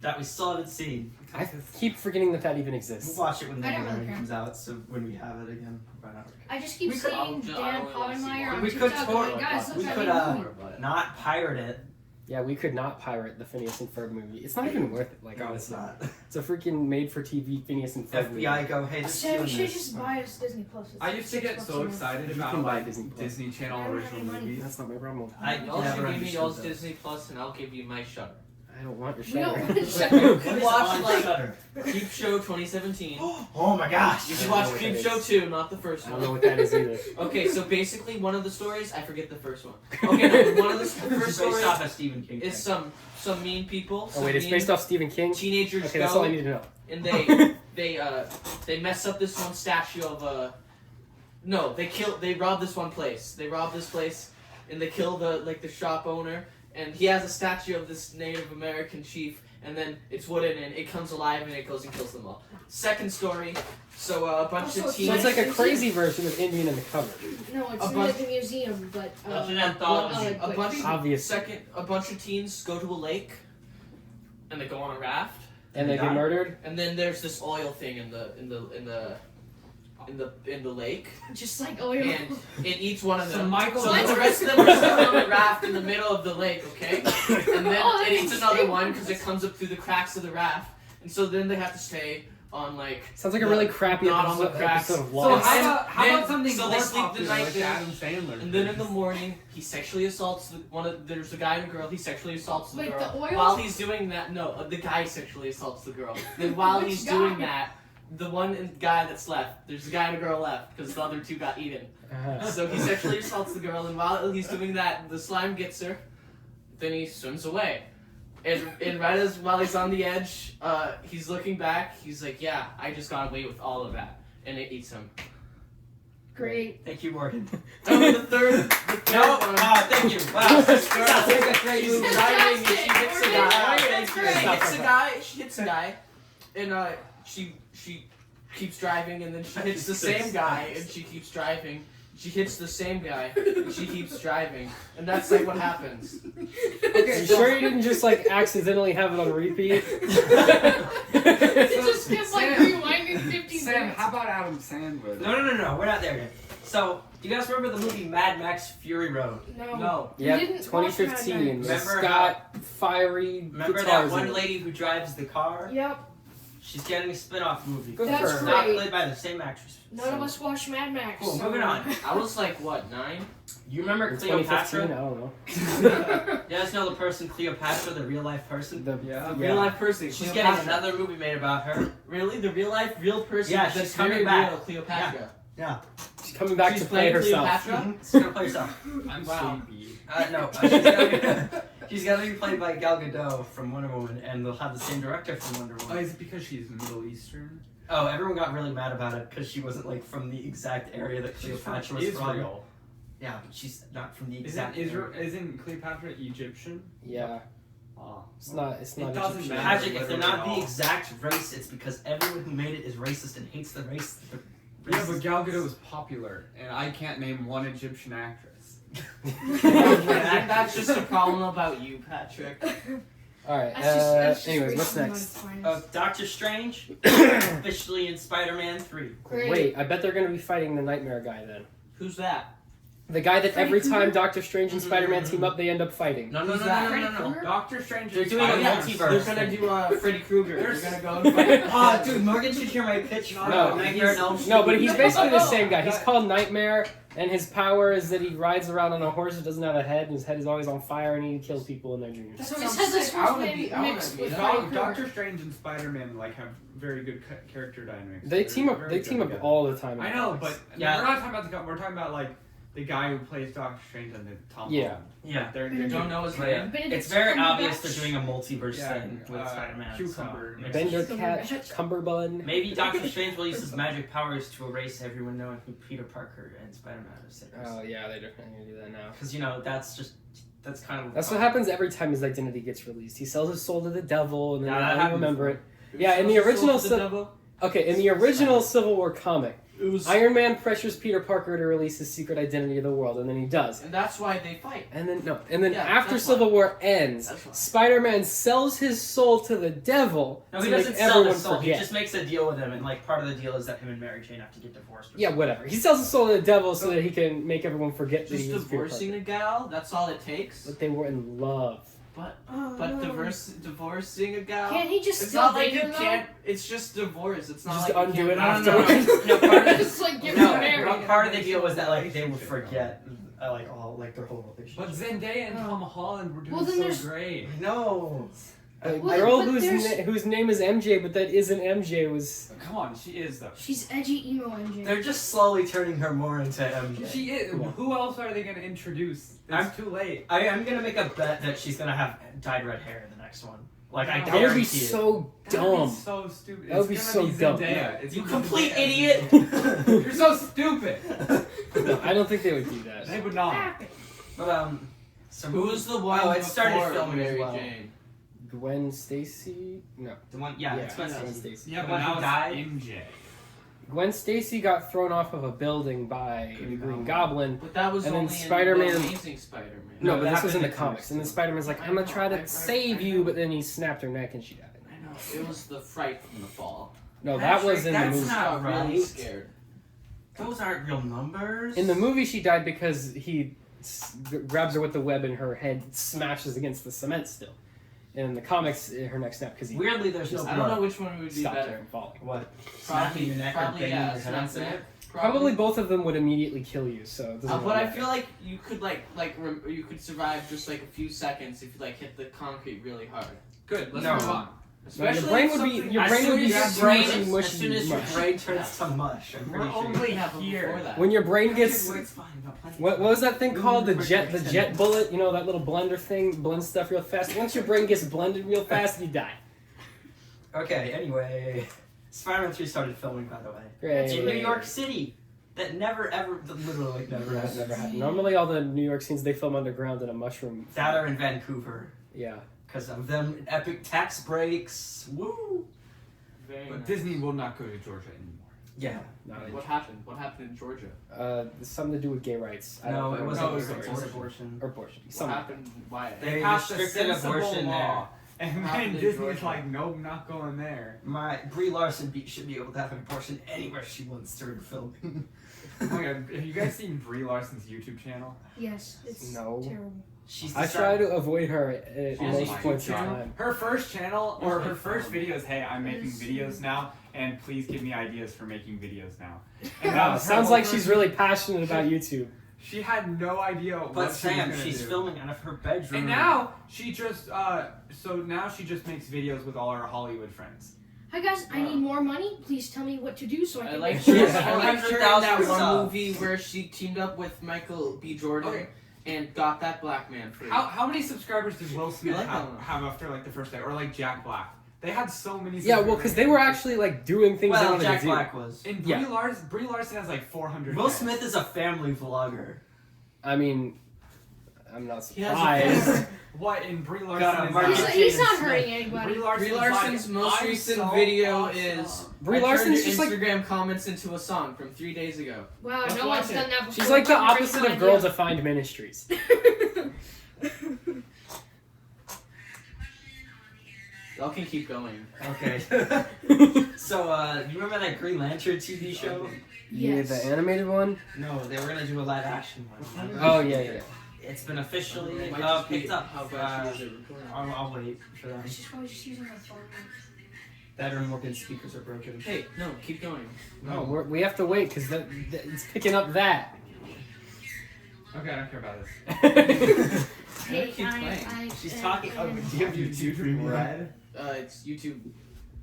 that we still haven't seen. I keep forgetting that even We'll exists. watch it when the I don't really movie care. comes out, so when we have it again, we'll find out. I just keep We could- seeing Dan Pottenmeyer on We could TikTok. totally- Like, guys, look we at could, that movie. Not pirate it. Yeah, we could not pirate the Phineas and Ferb movie. It's not even worth it. Like, No, it's honestly, not. it's a freaking made-for-TV Phineas and Ferb movie. FBI go, hey, this is Sam, we doing should this. just buy us Disney Plus. It's I used to get $6 so a month. excited You about can buy like Disney Plus. Disney Channel I don't have original any money. movies. That's not my problem. I Y'all never should give me understood y'all's those. Disney Plus, and I'll give you my Shudder. I don't want your We don't Shudder. want to shut What You is watch, on like- Shudder? Peep Show 2017. Oh my gosh! You I should don't watch know what Peep that Show is. 2, not the first I one. don't know what that is either. Okay, so basically one of the stories, I forget the first one. Okay, no, one of the first Based stories off a Stephen King. is some mean people. Oh some wait, it's mean based off Stephen King. teenagers Okay, that's all I go need to know. and they mess up this one statue of no, they rob this one place. They rob this place and they kill the shop owner, and he has a statue of this Native American chief, and then it's wooden and it comes alive and it goes and kills them all. Second story, so a bunch Also, of So teens. it's like a crazy version of Indian in the cover. No, it's A in bunch- the museum, but That's an anthology. A bunch Obviously. a bunch of teens go to a lake, and they go on a raft, And they get murdered. and then there's this oil thing in the lake, just like oil. and it eats one of So them. Michael- So What? the rest of them are still on the raft in the middle of the lake, okay? And then Oh, it eats that's another interesting. one because it comes up through the cracks of the raft, and so then they have to stay on like. Sounds like a really crappy Not on the episode, cracks. episode of So Lost. how then- about something so more they sleep the popular night like there, Adam Sandler? And then in the morning, he sexually assaults there's a guy and a girl. He sexually assaults the Wait, girl. the oil? While he's doing that, no, the guy sexually assaults the girl. Then while Which he's guy? doing that, the one guy that's left, there's a guy and a girl left because the other two got eaten. Uh-huh. So he sexually assaults the girl, and while he's doing that, the slime gets her. Then he swims away. And right as while he's on the edge, he's looking back. He's like, "Yeah, I just got away with all of that," and it eats him. Great. Thank you, Morgan. No, the third No, one. thank you. Wow. Sounds like a great She's movie. driving and she hits a guy. That's She great. hits a guy, and she keeps driving, and then she hits the same guy, and she keeps driving. She hits the same guy, and she keeps driving, and that's like what happens. Are you sure you didn't just like accidentally have it on repeat? It just kept like Sam. rewinding 15 Sam, minutes. how about Adam Sandler? No, we're not there yet. So, do you guys remember the movie Mad Max Fury Road? No. No. Yep, didn't watch 2015. Mad The Max. Scott fiery Remember guitars that one in it. lady who drives the car? Yep. She's getting a spin-off movie. Good That's for her. Not great. played by the same actress. None of us watched Mad Max. Cool, so- moving on. I was like, what, 9? You remember In 2015, I Cleopatra? don't know. You guys know the person Cleopatra, the real-life person? The, Yeah. The real life person. She's Cleopatra. getting another movie made about her. Really? The real person Yeah, that's she's coming very back. real, Cleopatra. Yeah. She's coming back She's to play playing herself. Cleopatra? She's gonna play herself. I'm Wow. sleepy. No, she's gonna be played by Gal Gadot from Wonder Woman, and they'll have the same director from Wonder Oh, Woman. is it because she's Middle Eastern? Oh, everyone got really mad about it because she wasn't like from the exact area that Cleopatra was from. Israel. Yeah, but she's not from the exact Isn't Cleopatra Egyptian? Yeah, Oh. it's not. It's It not. doesn't Egyptian. matter. Patrick, if they're Literally not the all. exact race, it's because everyone who made it is racist and hates the race. The Yeah, racist- but Gal Gadot was popular, and I can't name one Egyptian actress. That's just a problem about you, Patrick. All right. That's just Anyways, what's racism at next? its finest. Doctor Strange, officially in Spider-Man 3. Great. Wait, I bet they're gonna be fighting the Nightmare guy then. Who's that? The guy that Freddy every time Krueger? Doctor Strange and Spider-Man team up, they end up fighting. No, Who's that? Freddy Krueger? Doctor Strange. They're and doing a Spider-Man. multiverse. They're gonna do Freddy Krueger. They're There's- gonna go and fight. Oh, dude, Morgan should hear my pitch for No, Nightmare on Elm Street. No, but he's basically the same guy. He's called Nightmare, and his power is that he rides around on a horse that doesn't have a head, and his head is always on fire, and he kills people in their dreams. So he Sounds says this sick. was I wanna been be- I wanna mixed be with that. Freddy Krueger. Doctor Strange and Spider-Man like have very good character dynamics. They They're team up. very They good team up together. all the time. in I know, comics. but Yeah. we're not talking about the. We're talking about like the guy who plays Doctor Strange and the Tom Yeah. Holland. Yeah. They're You don't know his Yeah. name. Benedict It's very Cumberbatch. obvious they're doing a multiverse Yeah, thing with Spider-Man. Cucumber. So Bender Cumberbatch. Cat Cumberbund. maybe Doctor Strange will use his magic powers to erase everyone knowing who Peter Parker and Spider-Man are. Oh yeah, they're definitely gonna do that now. Because that's kind of That's what happens every time his identity gets released. He sells his soul to the devil, and then Yeah, that they don't happens. remember it. Yeah, in the original The devil? Okay, in the original Civil War comic, It was, Iron Man pressures Peter Parker to release his secret identity to the world, and then he does. and that's why they fight. And then Yeah, after that's Civil War ends, That's why. Spider-Man sells his soul to the devil No, to he make doesn't sell everyone his soul. forget. He just makes a deal with him, and like part of the deal is that him and Mary Jane have to get divorced. Or Yeah, something. whatever. He sells his soul to the devil so that he can make everyone forget that Just he was Peter divorcing Parker. a gal, that's all it takes. But they were in love. Oh, But no. divorcing a gal. Can't he just It's still not like date you her, though? can't. It's just divorce. It's not Just like undo you it can't, afterwards. No, part of Just like get no, married. part of the deal was that like they would forget like all like their whole relationship. But Zendaya and Tom Holland were doing Well, then so there's- great. No. A Well, girl but there's- whose name is MJ, but that isn't MJ was. Come on, she is though. She's edgy emo MJ. They're just slowly turning her more into MJ. She is. Come on. Who else are they gonna introduce? It's I'm- too late. I'm gonna make a bet that she's gonna have dyed red hair in the next one. Like I That That would be guarantee it. so That would dumb. be so stupid. That would be It's so gonna be dumb. Zendaya. It's You gonna be complete Zendaya. idiot. You're so stupid. No, I don't think they would do that. They would not. But so Who was the one Oh, it before started filming as Mary well. Jane? Gwen Stacy? No. The one, yeah, it's Gwen Gwen Stacy. Yeah, The but one now who it's died? MJ. Gwen Stacy got thrown off of a building by the Green Goblin. But that was And then only Spider-Man- in the Amazing Spider-Man. No, No, but that this was in the happened in comics. And then Spider-Man's like, I'm gonna try to save you, but then he snapped her neck and she died. I know. It was the fright from the fall. No, that was in the That's movie. not I got really right. scared. Those aren't real numbers. In the movie, she died because he grabs her with the web and her head smashes against the cement still. And in the comics, her neck snapped because he Weirdly, there's no Just- I don't know which one would be stopped her better. from falling. What? Snapping your neck or Probably, banging yeah. your head Snap on something? neck. Probably both of them would immediately kill you, so it doesn't But really I matter. feel like you could you could survive just like a few seconds if you like hit the concrete really hard. Good. Let's No. move on. No, your Especially brain if would be something- your As brain soon would be as your smushy, brain, as mushy soon as your mush. brain turns to mush, I'm We're pretty sure. only happened here. before that. When your brain gets It's fine. I've got plenty. what was that thing called? The Quick jet extended. bullet, you know, that little blender thing, blends stuff real fast. Once your brain gets blended real fast, you die. Okay, anyway. Spider-Man 3 started filming, by the way. Great. In New York City. That never ever, literally never That happened. never happened. Normally, all the New York scenes they film underground in a mushroom. That are in Vancouver. Yeah. Because of them epic tax breaks. Woo! Very But nice. Disney will not go to Georgia anymore. Yeah. Not What happened? What happened in Georgia? something to do with gay rights. I No, don't it know. wasn't. No, it was It was abortion. abortion. Or abortion. What Something. happened? Why? They passed a restricted sensible abortion law. And What happened then in Disney's Georgia? like, nope, not going there. My Brie Larson should be able to have an abortion anywhere she wants during filming. Oh my god, have you guys seen Brie Larson's YouTube channel? Yes, it's No. terrible. She's I try to avoid her at has most a points in YouTube time. Her first channel, or It's her like first fun. video is, hey, I'm making videos now, and please give me ideas for making videos now. And that Wow, was her sounds whole like first- she's really passionate about YouTube. She had no idea what But she was Sam, gonna she's do. filming out of her bedroom. And now she just now she just makes videos with all her Hollywood friends. Hi guys, I need more money. Please tell me what to do so I I can like make her. Yeah. I liked her in 100,000 that one subs. movie where she teamed up with Michael B. Jordan Okay. and got that black man free. How many subscribers did Will Smith I like that one. have after like the first day, or like Jack Black? They had so many. Yeah, well, because they were actually like doing things they well, wanted Jack to do. Black was. And Yeah. Brie Larson has like 400. Will Smith is a family vlogger. I mean, I'm not He has a surprised. What in Brie Got Larson? a market He's, Jaden he's not Smith. hurting anybody. Brie Larson's, Brie Larson's like, most I'm recent so video awesome. is Brie I turned Larson's your just like Instagram comments into a song from 3 days ago. Wow, Let's no watch one's it. done that before. she's like the What a opposite great of Girl idea. Defined Ministries. Y'all can keep going. Okay. So, you remember that Green Lantern TV show? Yeah, Yes. the animated one. No, they were gonna do a live action one. Oh yeah, yeah. It's been officially It might just be picked up. how bad she is at recording. I'll wait for that. She's probably just using her phone. That or Morgan's speakers are broken. Hey, no, keep going. No, we have to wait because it's picking up that. Okay, I don't care about this. Hey, keep playing. She's talking. Oh, do you have YouTube Premium? Red. It's YouTube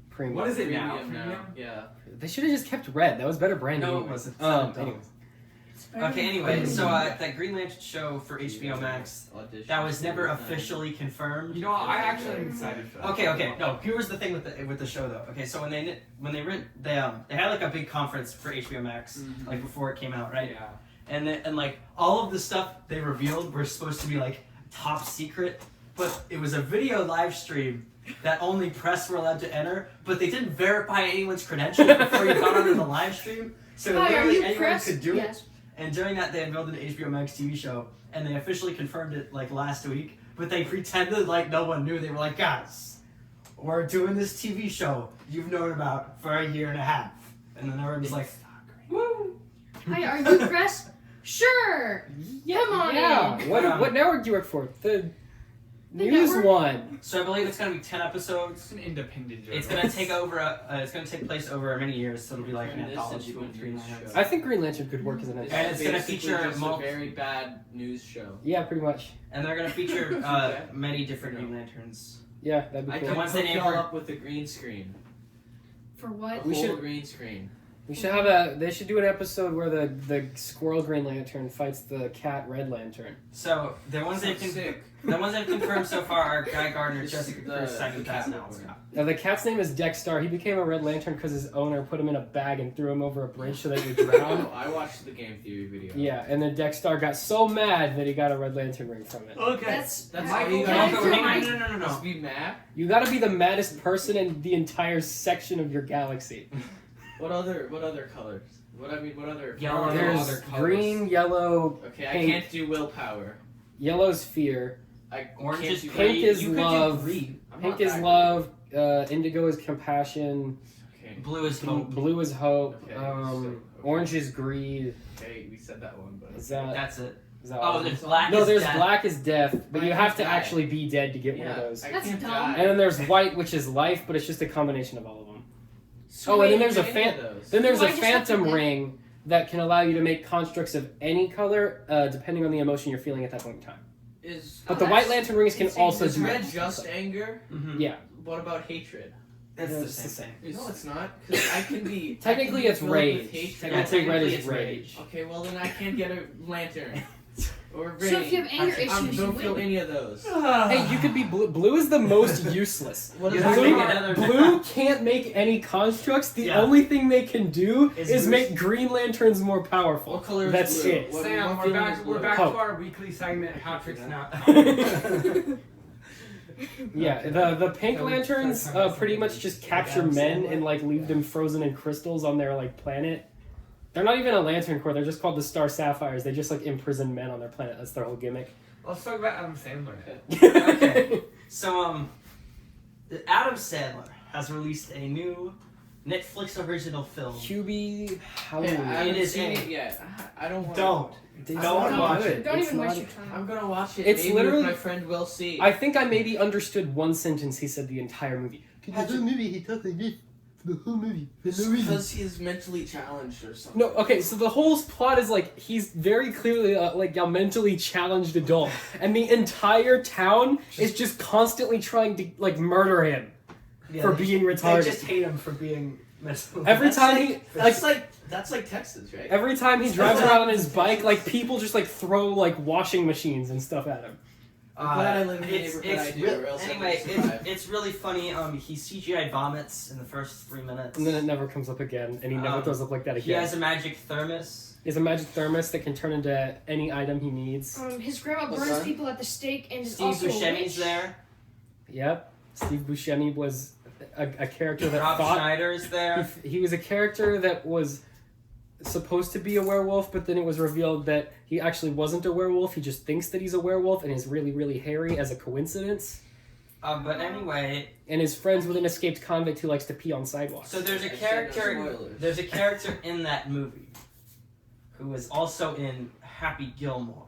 Premium. What is it now? Premium now. Premium? Yeah. They should have just kept red. That was better branding. No, it anyways. wasn't. Anyways. Okay, anyway, so that Green Lantern show for HBO Max, Audition. that was never officially confirmed. You know, what? I actually am excited for that. Okay. No, here was the thing with the show though. Okay, so when they had like a big conference for HBO Max Mhm. like before it came out, right? Yeah. And like all of the stuff they revealed were supposed to be like top secret, but it was a video live stream that only press were allowed to enter, but they didn't verify anyone's credentials before you got onto the live stream. So Hi, are literally you anyone Chris? could do it. Yes. And during that, they unveiled an HBO Max TV show, and they officially confirmed it like last week. But they pretended like no one knew. They were like, guys, we're doing this TV show you've known about for a year and a half. And then everyone was like, woo! Hi, are you Chris? Sure. Come on Yeah. in. What network do you work for? The The news network? one. So I believe it's gonna be 10 episodes. It's an independent journal. It's gonna take over. It's gonna take place over many years. So it'll be like an Turn this anthology into a with 3 news nights. show. I think Green Lantern could work as an This And episode. it's is gonna basically feature just a very bad news show. Yeah, pretty much. And they're gonna feature Okay. many different Green Lanterns. Yeah, that'd be I cool. can once they hook name y'all her- up with a green screen. For what? We Whole should- green screen. We should have they should do an episode where the squirrel Green Lantern fights the cat Red Lantern. So the ones they've Sick. the ones they've confirmed so far are Guy Gardner, This Jessica is Cruz, the Simon cat Cast, and one. Scott. Now the cat's name is Dexter. He became a Red Lantern because his owner put him in a bag and threw him over a bridge so that he would drown. I watched the game theory video. Yeah, and then Dexter got so mad that he got a Red Lantern ring from it. Okay. That's That's how- how you Can I guys- do Hang on, mine? no. Must be mad. You gotta be the maddest person in the entire section of your galaxy. What other colors? What other? Yellow. Are there There's other colors? green, yellow. Okay, I Pink. can't do willpower. Yellow's fear. I Orange can't is do Pink green. is You could do love. green. I'm Pink not is that love. Indigo is compassion. good. Okay. Blue is hope. Blue is hope. Okay, okay. Orange is greed. Okay, we said that one, but Is that? That's it. Is that Oh, all? there's black. No, is there's death. black is death, but I you have to can't die. actually be dead to get one of yeah, those. I That's can't dumb. die. And then there's white, which is life, but it's just a combination of all of them. So Oh, and then wait, there's a Any of fan. those. Then there's Do a I just have to phantom live? ring that can allow you to make constructs of any color, depending on the emotion you're feeling at that point in time. Is But Oh, the White that's Lantern rings can insane. also is do red that. just anger? Mhm. Yeah, What about hatred? That's Yeah, the it's same. No, it's not. Because I can be. Technically, I can be it's filled with rage. hatred. Yeah, Technically, red technically is it's rage. Okay, well then I can't get a lantern. Or rage. So if you have anger I issues, you don't feel win. any of those. Hey, you could be blue. Blue is the most useless. What You is have to Blue, make another- blue can't make any constructs. The Yeah. only thing they can do Is is boost. make Green Lanterns more powerful. What color is That's blue? it. What- Sam, what we're feeling is back. blue? We're back Hope. to our weekly segment. How tricks now. Yeah, the Pink So we- Lanterns so it's pretty something much just like capture Adam men Sandler? and like leave them frozen in crystals on their like planet. They're not even a Lantern Corps. They're just called the Star Sapphires. They just like imprison men on their planet. That's their whole gimmick. Let's talk about Adam Sandler. Okay. So Adam Sandler has released a new Netflix original film. QB, how Hey, I haven't It is seen a- it yet. I don't want. Don't. It's Don't not watch good. it. Don't It's even waste not- your time. I'm gonna watch it. It's Maybe literally- with my friend will see. I think I maybe understood one sentence he said the entire movie. The whole movie he talked like this. The whole movie. because he's mentally challenged or something. No, okay, so the whole plot is like he's very clearly like a mentally challenged adult, and the entire town is just constantly trying to like murder him Yeah, for they- being They retarded. just hate him for being mental. Every That's time like, he that's like Texas, right? every time he drives around on his bike, like people just like throw like washing machines and stuff at him. I'm glad I live in the it's neighborhood I do, or else I anyway, wouldn't survive. it's really funny. He CGI vomits in the first 3 minutes. And then it never comes up again, and he never Um, does up like that He again. has a magic thermos. He has a magic thermos that can turn into any item he needs. His grandma What's burns that? people at the stake and is Steve also a Buscemi's witch. there. Yep, Steve Buscemi was a character that Rob thought Schneider's there. he was a character that was supposed to be a werewolf, but then it was revealed that he actually wasn't a werewolf. He just thinks that he's a werewolf and is really, really hairy as a coincidence. But anyway, And is friends with an escaped convict who likes to pee on sidewalks. so there's a I said no character. spoilers. There's a character in that movie who is also in Happy Gilmore.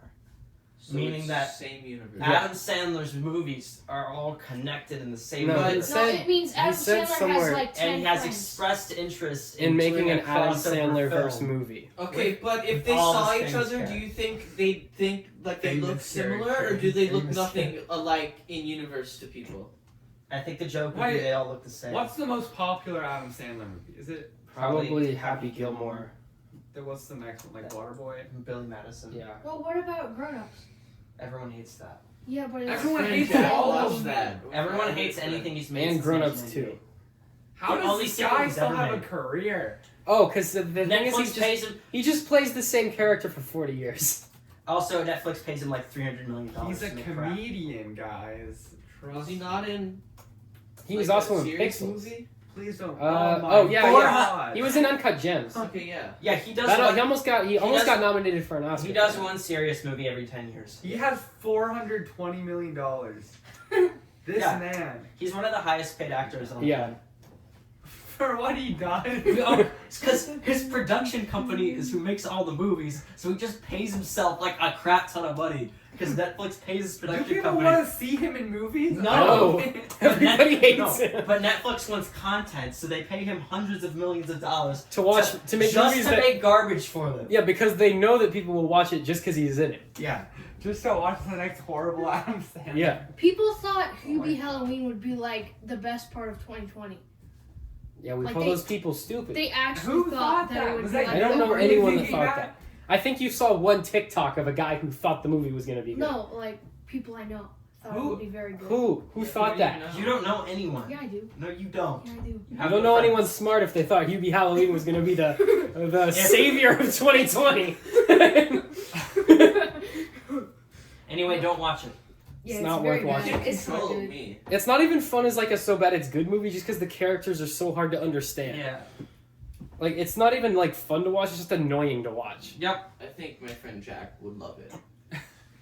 So meaning it's that same universe. Adam Sandler's movies are all connected in the same No, way. he No, said- it means he Adam said Sandler somewhere- has like 10 And he has friends. expressed interest in making doing an a Adam crossover Sandler verse film. movie. Okay, but if they all saw the each same other, character. do you think they think like they look Famous similar, character. or do they look Famous nothing character. alike in universe to people? I think the joke would Wait, be they all look the same. What's the most popular Adam Sandler movie? Is it? Probably Happy Gilmore. What's the next one? Like Waterboy? Billy Madison? Yeah. Well, what about Grown Ups? Everyone hates that. Yeah, but it's Everyone My friend hates Jack all loves of that. Everyone hates anything he's made. And since Grown-Ups 1998. too. How Yeah, does all this these guy things still ever have a made. career? Oh, because the thing is Netflix pays him. he just plays the same character for 40 years. Also, Netflix pays him like $300 million. He's a to make crap. comedian, guys. Was he not in? He was like, also a in serious Pixels. movie? Please don't. oh, yeah, God. He was in Uncut Gems. Okay, yeah. Yeah, he does. He almost got does- got nominated for an Oscar. He does one serious movie every 10 years. He has $420 million. This Yeah. man. He's one of the highest paid actors on the Yeah. planet. For what he does. It's because his production company is who makes all the movies, so he just pays himself like a crap ton of money. Because Netflix pays his Do production people company. want to see him in movies? No. Everybody hates him. But Netflix wants content, so they pay him hundreds of millions of dollars To watch, to make just movies to that... make garbage for them. Yeah, because they know that people will watch it just because he's in it. Yeah. Just to watch the next horrible Adam Sandler. Yeah. People thought my Hubie God. Halloween would be like the best part of 2020. Yeah, we Like call they- those people stupid. They actually Who thought thought that it that? would Was be that like I don't know Were you anyone that thinking thought that? that. I think you saw one TikTok of a guy who thought the movie was going to be good. No, like people I know thought it Who? would be very good. Who? Who thought that? You don't know anyone. Yeah, I do. No, you don't. Yeah, I do. I don't know anyone smart if they thought Hubie Halloween was going to be the savior of 2020. Anyway, don't watch it. Yeah, It's not very worth watching. bad. It's not Control good. me. It's not even fun as like a so bad it's good movie just because the characters are so hard to understand. Yeah. Like it's not even like fun to watch, it's just annoying to watch. Yep. I think my friend Jack would love it.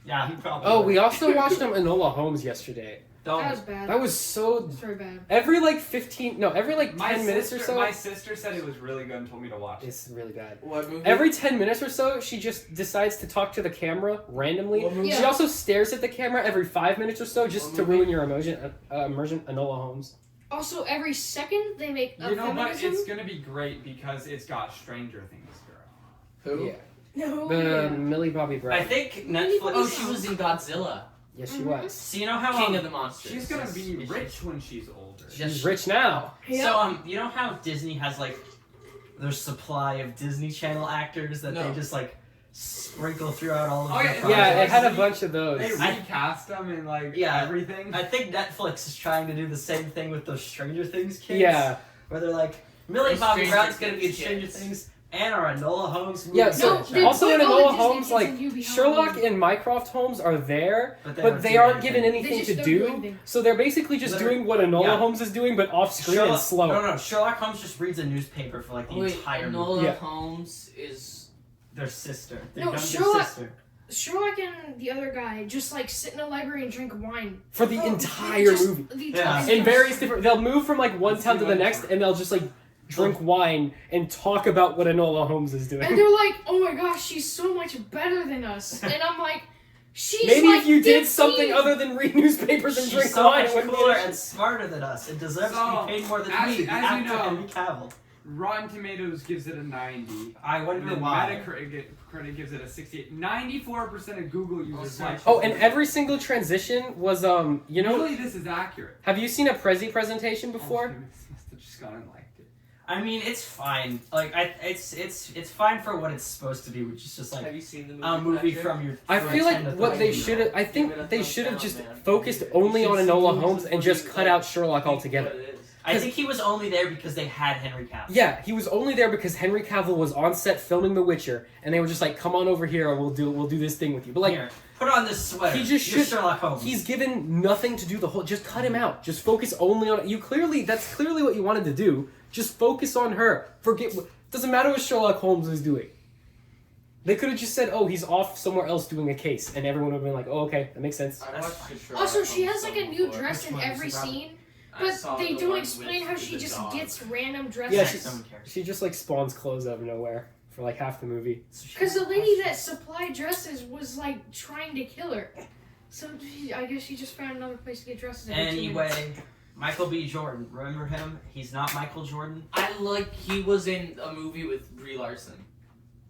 Yeah, he probably. Oh, would. we also watched Enola Holmes yesterday. Don't. That was bad. That was so It's very bad. every like 10 minutes or so. My sister said it was really good and told me to watch it. It's really bad. What movie? Every 10 minutes or so, she just decides to talk to the camera randomly. What movie? She Yeah. also stares at the camera every 5 minutes or so just What to movie? ruin your immersion. Enola Holmes. Also, every second they make a You know, but feminism. it's gonna be great because it's got Stranger Things girl. Who? Yeah. No. The Millie Bobby Brown. I think Netflix. Oh, she was in Godzilla. Yes, she Mhm. was. So you know how King of the Monsters. She's gonna Yes. be Yes, rich when she's older. Yes. She's rich now. Yeah. So you know how Disney has like their supply of Disney Channel actors that No. they just like sprinkle throughout all of Oh, their yeah, projects? Yeah, it had a They- bunch of those. They I- recast them in like Yeah. everything. I think Netflix is trying to do the same thing with those Stranger Things kids. Yeah. Where they're like, Millie Those Bobby Stranger Brown's gonna be in Things Stranger kids. Things and our Enola Holmes movie. Yeah, so No, they also in put all the Enola Disney Holmes, kids like in Hubie Sherlock Halloween. and Mycroft Holmes are there, but but they don't aren't do given anything. anything They to just don't do do. anything. So they're basically just Literally- doing what Enola yeah. Holmes is doing, but off screen and slow. No, Sherlock Holmes just reads a newspaper for like the Wait, entire movie. Enola Yeah. Holmes is. Their sister. Their No, younger Sherlock- sister. Sherlock and the other guy just like sit in a library and drink wine. For the Oh, entire just- movie. The Yeah. entire In various different, they'll move from like one Let's town see to the what next, it's and they'll just like drink wine and talk about what Enola Holmes is doing. And they're like, "Oh my gosh, she's so much better than us." And I'm like, "She's Maybe like if you did 15." something other than read newspapers and She's drink so wine, much it wouldn't be cooler an and issue. smarter than us. It deserves to So, be paid more than as- me, the as you actor know- Henry Cavill. Rotten Tomatoes gives it a 90. I And wonder then why. Metacritic gives it a 68. 94% of Google users Oh, like. Oh, and every single transition was you know. Usually this is accurate. Have you seen a Prezi presentation before? Oh, this must have just gone and liked it. I mean, it's fine. Like, it's fine for what it's supposed to be, which is just Have like you seen the movie? a movie Patrick? from your. I from feel 10 to like what they 13. should have. I Give it a think they thumbs should have down, just man. focused only You on should see Enola movies Holmes and before just you, cut like, out Sherlock think altogether. what it is. I think he was only there because they had Henry Cavill. Yeah, he was only there because Henry Cavill was on set filming The Witcher, and they were just like, "Come on over here, and we'll do this thing with you." But like, Here, put on this sweater. he just You're should- Sherlock Holmes. he's given nothing to do the whole. Just cut him out. Just focus only on you. That's clearly what you wanted to do. Just focus on her. Forget. Doesn't matter what Sherlock Holmes is doing. They could have just said, "Oh, he's off somewhere else doing a case," and everyone would have been like, "Oh, okay, that makes sense." I That's watched fine. the Sherlock Also, she Holmes has like a film new before. dress Which in one is every the problem? scene, I but saw they the don't one explain with how she the just dog. gets random dresses. Yeah, No one cares. She just like spawns clothes out of nowhere for like half the movie. Because the lady that supplied dresses was like trying to kill her. So I guess she just found another place to get dresses. every 2 minutes. Anyway, Michael B. Jordan. Remember him? He's not Michael Jordan. He was in a movie with Brie Larson.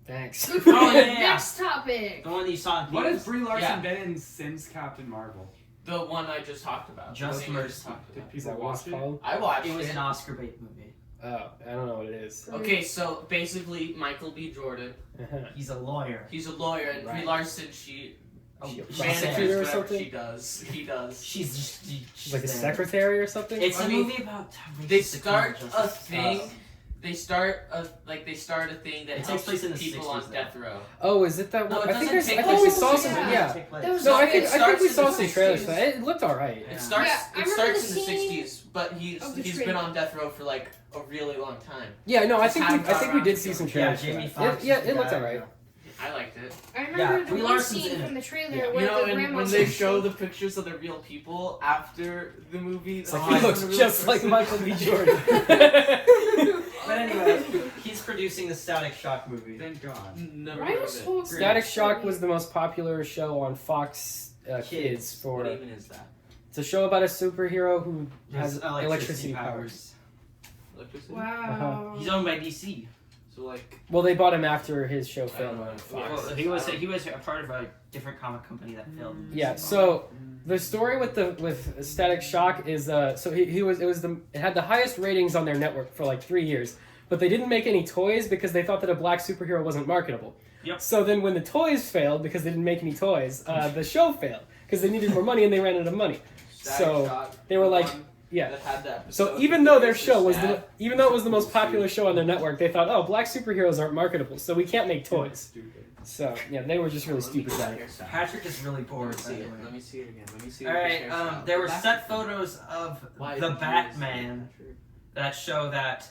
Thanks. Good for Oh, you. yeah. Next topic. The one that you saw in What theaters. has Brie Larson Yeah. been in since Captain Marvel? The one I just talked about. Just The thing I Mercy. just talked Did about. Is people that what it's watch it? called? I watched It was it. an Oscar bait movie. Oh, I don't know what it is. Okay, so basically, Michael B. Jordan, Uh-huh. He's a lawyer. he's a lawyer, and Right. Brie Larson, she She a manages prosecutor or whatever something? she does. He does. She's She's like a there. secretary or something. It's I a mean, movie about They racist start a justice. thing. they start a thing that It takes helps place in the people 60s on though. death row. Oh, is it that No, one? it I think doesn't take I think we place saw in the some. 60s. Yeah. That was No, I It think starts we in saw the some trailers 60s. for that. It looked alright. It Yeah. starts. Yeah, I It remember starts the in the scene '60s, but he's of the been trailer. on death row for like a really long time. Yeah, no, I Just think haven't I think we got did around see to some it. trailers. Yeah, for Jamie that. Foxx. Yeah, is it the looked guy, alright. I liked it. I remember Yeah, the Brie one Larson's scene in from it. the trailer Yeah. where You know, the and grandma when they said show shit. the pictures of the real people after the movie, It's the like eyes he on looks the real just like person. Michael B. Jordan. But anyway, he's producing the Static Shock movie. Thank God. Never Why heard was of it. Hulk Static so Shock weird? was the most popular show on Fox Kids for. What even is that? It's a show about a superhero who has His electricity powers. Electricity? Wow. He's owned by DC. So like, Well, they bought him after his show I failed don't on know. Fox. Well, he was a part of a different comic company that failed. Yeah, so the story with Static Shock is so it had the highest ratings on their network for like 3 years, but they didn't make any toys because they thought that a black superhero wasn't marketable. Yep. So then when the toys failed because they didn't make any toys, the show failed because they needed more money and they ran out of money. Static So, Shock, they were the like- one Yeah. that had that So episode even though their with show was Stab. even though it was the most popular show on their network, they thought, oh, black superheroes aren't marketable, so we can't make toys. Stupid. So yeah, they were just really Let me stupid go about back it. here, Stab. Patrick is really Let bored. me By see the it. way. Let me see it again. Let me see. All the right. hairstyle. There Go were back set to- photos of Why the did you Batman use it? that show that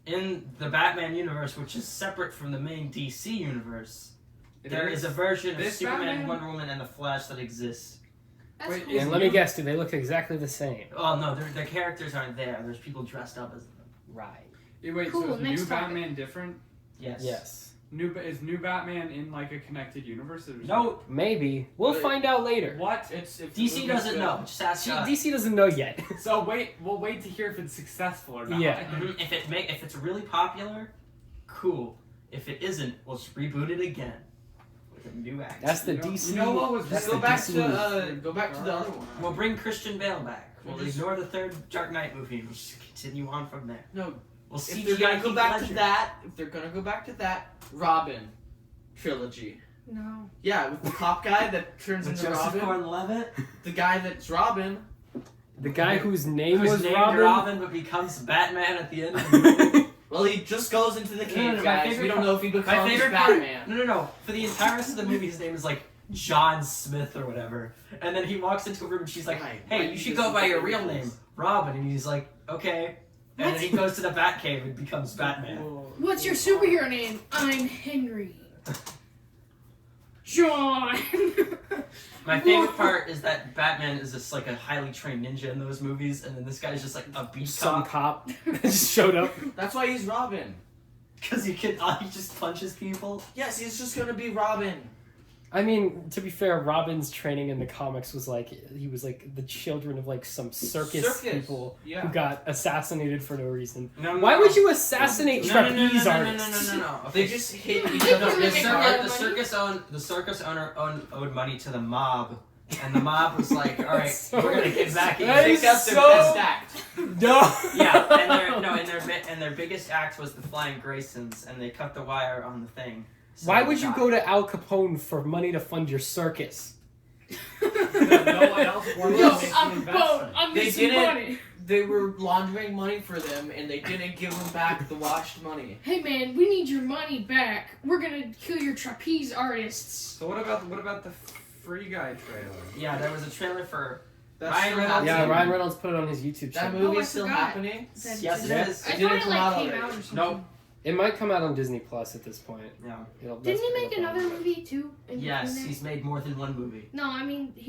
in the Batman universe, which is separate from the main DC universe, there is a version of This Superman, Batman? Wonder Woman, and the Flash that exists. That's Wait, cool. And let me guess, do they look exactly the same? Oh no, their characters aren't there. There's people dressed up as them. Right. Wait, Cool, so is next new topic. Batman different? Yes. Yes. Is new Batman in like a connected universe? Or is No, Maybe. We'll Wait. find out later. What? It's if the DC movie's doesn't good. know. Just ask. DC doesn't know yet. So we'll wait to hear if it's successful or not. Yeah. Mhm. If it's really popular, cool. If it isn't, we'll just reboot it again with a new actor. That's the You know- DC. You know what was That's Go the back DC to move. go back to the other one. We'll bring Christian Bale back. We'll We'll just- ignore the third Dark Knight movie and we'll just continue on from there. No, We'll if CGI they're gonna go Heath back Ledger. to that, Robin trilogy. No. Yeah, with the cop guy that turns With into Joseph Robin. Gordon-Levitt, The guy that's Robin. The guy whose name who's was named Robin. Robin but becomes Batman at the end of the movie. Well, he just goes into the No, no, cave, no, my guys. favorite We don't part- know if he My becomes favorite part. Batman. No. For the entire rest of the movie, his name is like John Smith or whatever. And then he walks into a room and she's like, Right. "Hey, Why you do should you go just by look your at real ridiculous? name, Robin." And he's like, "Okay." And then he goes to the Batcave and becomes Batman. What's your superhero name? I'm Henry. John. My favorite part is that Batman is just like a highly trained ninja in those movies, and then this guy's just like a beat Some cop cop just showed up. That's why he's Robin. because he just punches people. Yes, he's just gonna be Robin. I mean, to be fair, Robin's training in the comics was like he was like the children of like some circus people Yeah. who got assassinated for no reason. No, Why would you assassinate trapeze no, artists? No. They just hit each They other. couldn't The, make circus, money. the circus owner owed money to the mob, and the mob was like, "All right, So- we're gonna get back at that you." is Take out their so- best act. No. Yeah, and their biggest act was the Flying Graysons, and they cut the wire on the thing. So Why they would you died. go to Al Capone for money to fund your circus? No one else wanted Yo, to make the I'm investment. I They need some didn't- money. They were laundering money for them, and they didn't give them back the washed money. Hey man, we need your money back. We're gonna kill your trapeze artists. So what about the Free Guy trailer? Yeah, there was a trailer for. That's Ryan still Reynolds- happening. Yeah, Ryan Reynolds put it on his YouTube That channel. movie's Oh, I still forgot. happening. That Yes, did- it is. I It thought didn't it come like out came already. out or something. Nope. It might come out on Disney Plus at this point. No. It'll, Didn't he that's make gonna another come out. movie too? in Yes, between he's made more than one movie. there? No, I mean I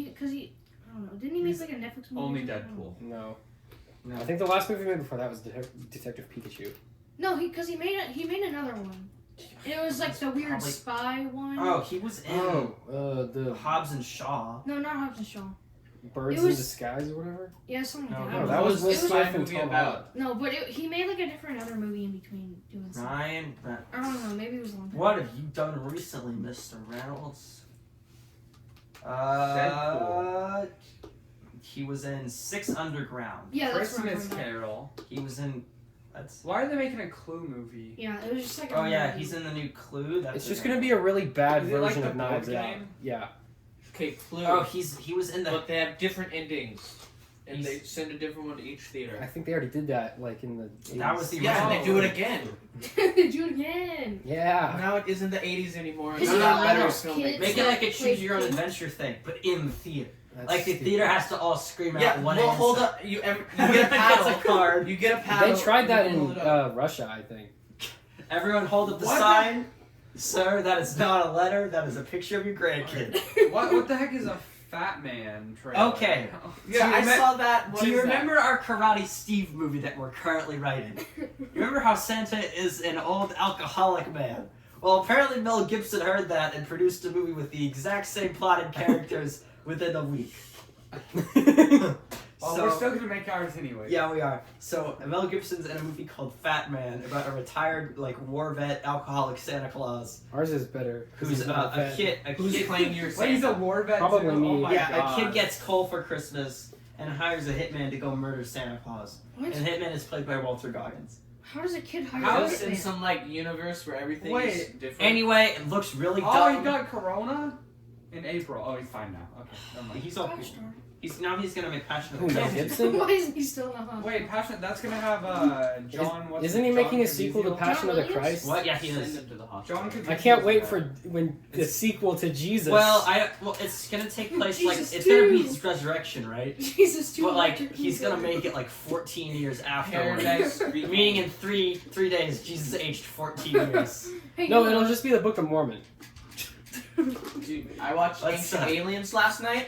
don't know. Didn't he make like a Netflix movie? Only or something? Deadpool. No. No. I think the last movie he made before that was Detective Pikachu. No, he made another one. It was like the weird Probably- spy one. Oh, he was in The Hobbs and Shaw. No, not Hobbs and Shaw. Birds It in was- Disguise or whatever. Yeah, something like No, that. No, that was Will It was- Smith and movie Tom about. Holland. No, but he made like a different other movie in between doing something. Ryan, I don't know. Maybe it was a long time. what have you done recently, Mr. Reynolds? Deadpool. He was in Six Underground. Yeah, that's what I'm Christmas talking about. Carol. He was in. That's. Why are they making a Clue movie? Yeah, it was just like. Oh yeah, he's in the new Clue. That's It's just it. gonna be a really bad Is it like version the of Knives board Out. game? Yeah. Okay, Clue. Oh, he was in the. But they have different endings. and they send a different one to each theater. I think they already did that, like in the. 80s. That was the Yeah, and they do it again. They do it again. Yeah. Now it isn't the 80s anymore. Is It's it not all better those filming. kids? Make it like a Play choose your own games? adventure thing, but in the theater. That's Like the stupid. theater has to all scream out Yeah, one well, answer. hold up. You get a paddle. Gets a card. You get a paddle. They tried that you hold in it up. Russia, I think. Everyone hold up the What? sign. Sir, that is not a letter. That is a picture of your grandkid. What the heck is a Fat Man trailer? Okay. Yeah, I saw that. What Do you is that? remember our Karate Steve movie that we're currently writing? Remember how Santa is an old alcoholic man? Well, apparently Mel Gibson heard that and produced a movie with the exact same plot and characters within a week. Well, So- we're still gonna make ours anyway. Yeah, we are. So Mel Gibson's in a movie called Fat Man about a retired war vet alcoholic Santa Claus Ours is better. 'cause who's he's not a vet. kid. Who's playing your Wait, he's a Santa? war vet Probably too? me. Oh my Yeah, God. a kid gets coal for Christmas and hires a hitman to go murder Santa Claus. What? And the hitman is played by Walter Goggins. How does a kid hire How a is Just in hitman? some universe where everything is Wait. different. Anyway, it looks really Oh, dumb. he got corona in April. Oh, he's fine now. Okay, never mind. He's all. Gosh darn. He's gonna make Passion Who, of the Mel Christ. Gibson? Why isn't he still in the hospital? Wait, Passion. That's gonna have John. what's Isn't it, he John making a sequel to Caviezel? Passion of the Williams? Christ? What? Yeah, he Send is. him to the hospital. John Caviezel I can't wait is for bad. when the It's- sequel to Jesus. Well, it's gonna take place Jesus it's gonna be too. his resurrection, right? Jesus, too. But electric he's gonna music. make it 14 years afterwards. Paradise. Meaning in three days, Jesus aged 14 years. Hey, No, you it'll know, just be the Book of Mormon. Dude, I watched Let's, Ancient Aliens last night.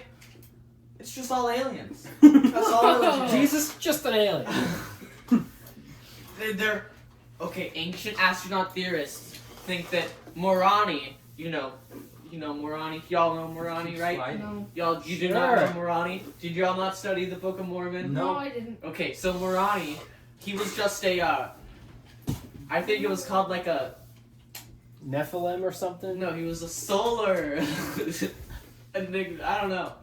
It's just all aliens. Jesus, That's all religion is. just an alien. They're okay. Ancient astronaut theorists think that Moroni, you know Moroni. Y'all know Moroni, right? Slide. No. Y'all, you do not know Sure. Moroni. Did y'all not study the Book of Mormon? No, I didn't. Okay, so Moroni, he was just a. I think it was called like a. Nephilim or something? No, he was a solar. enigma. I don't know.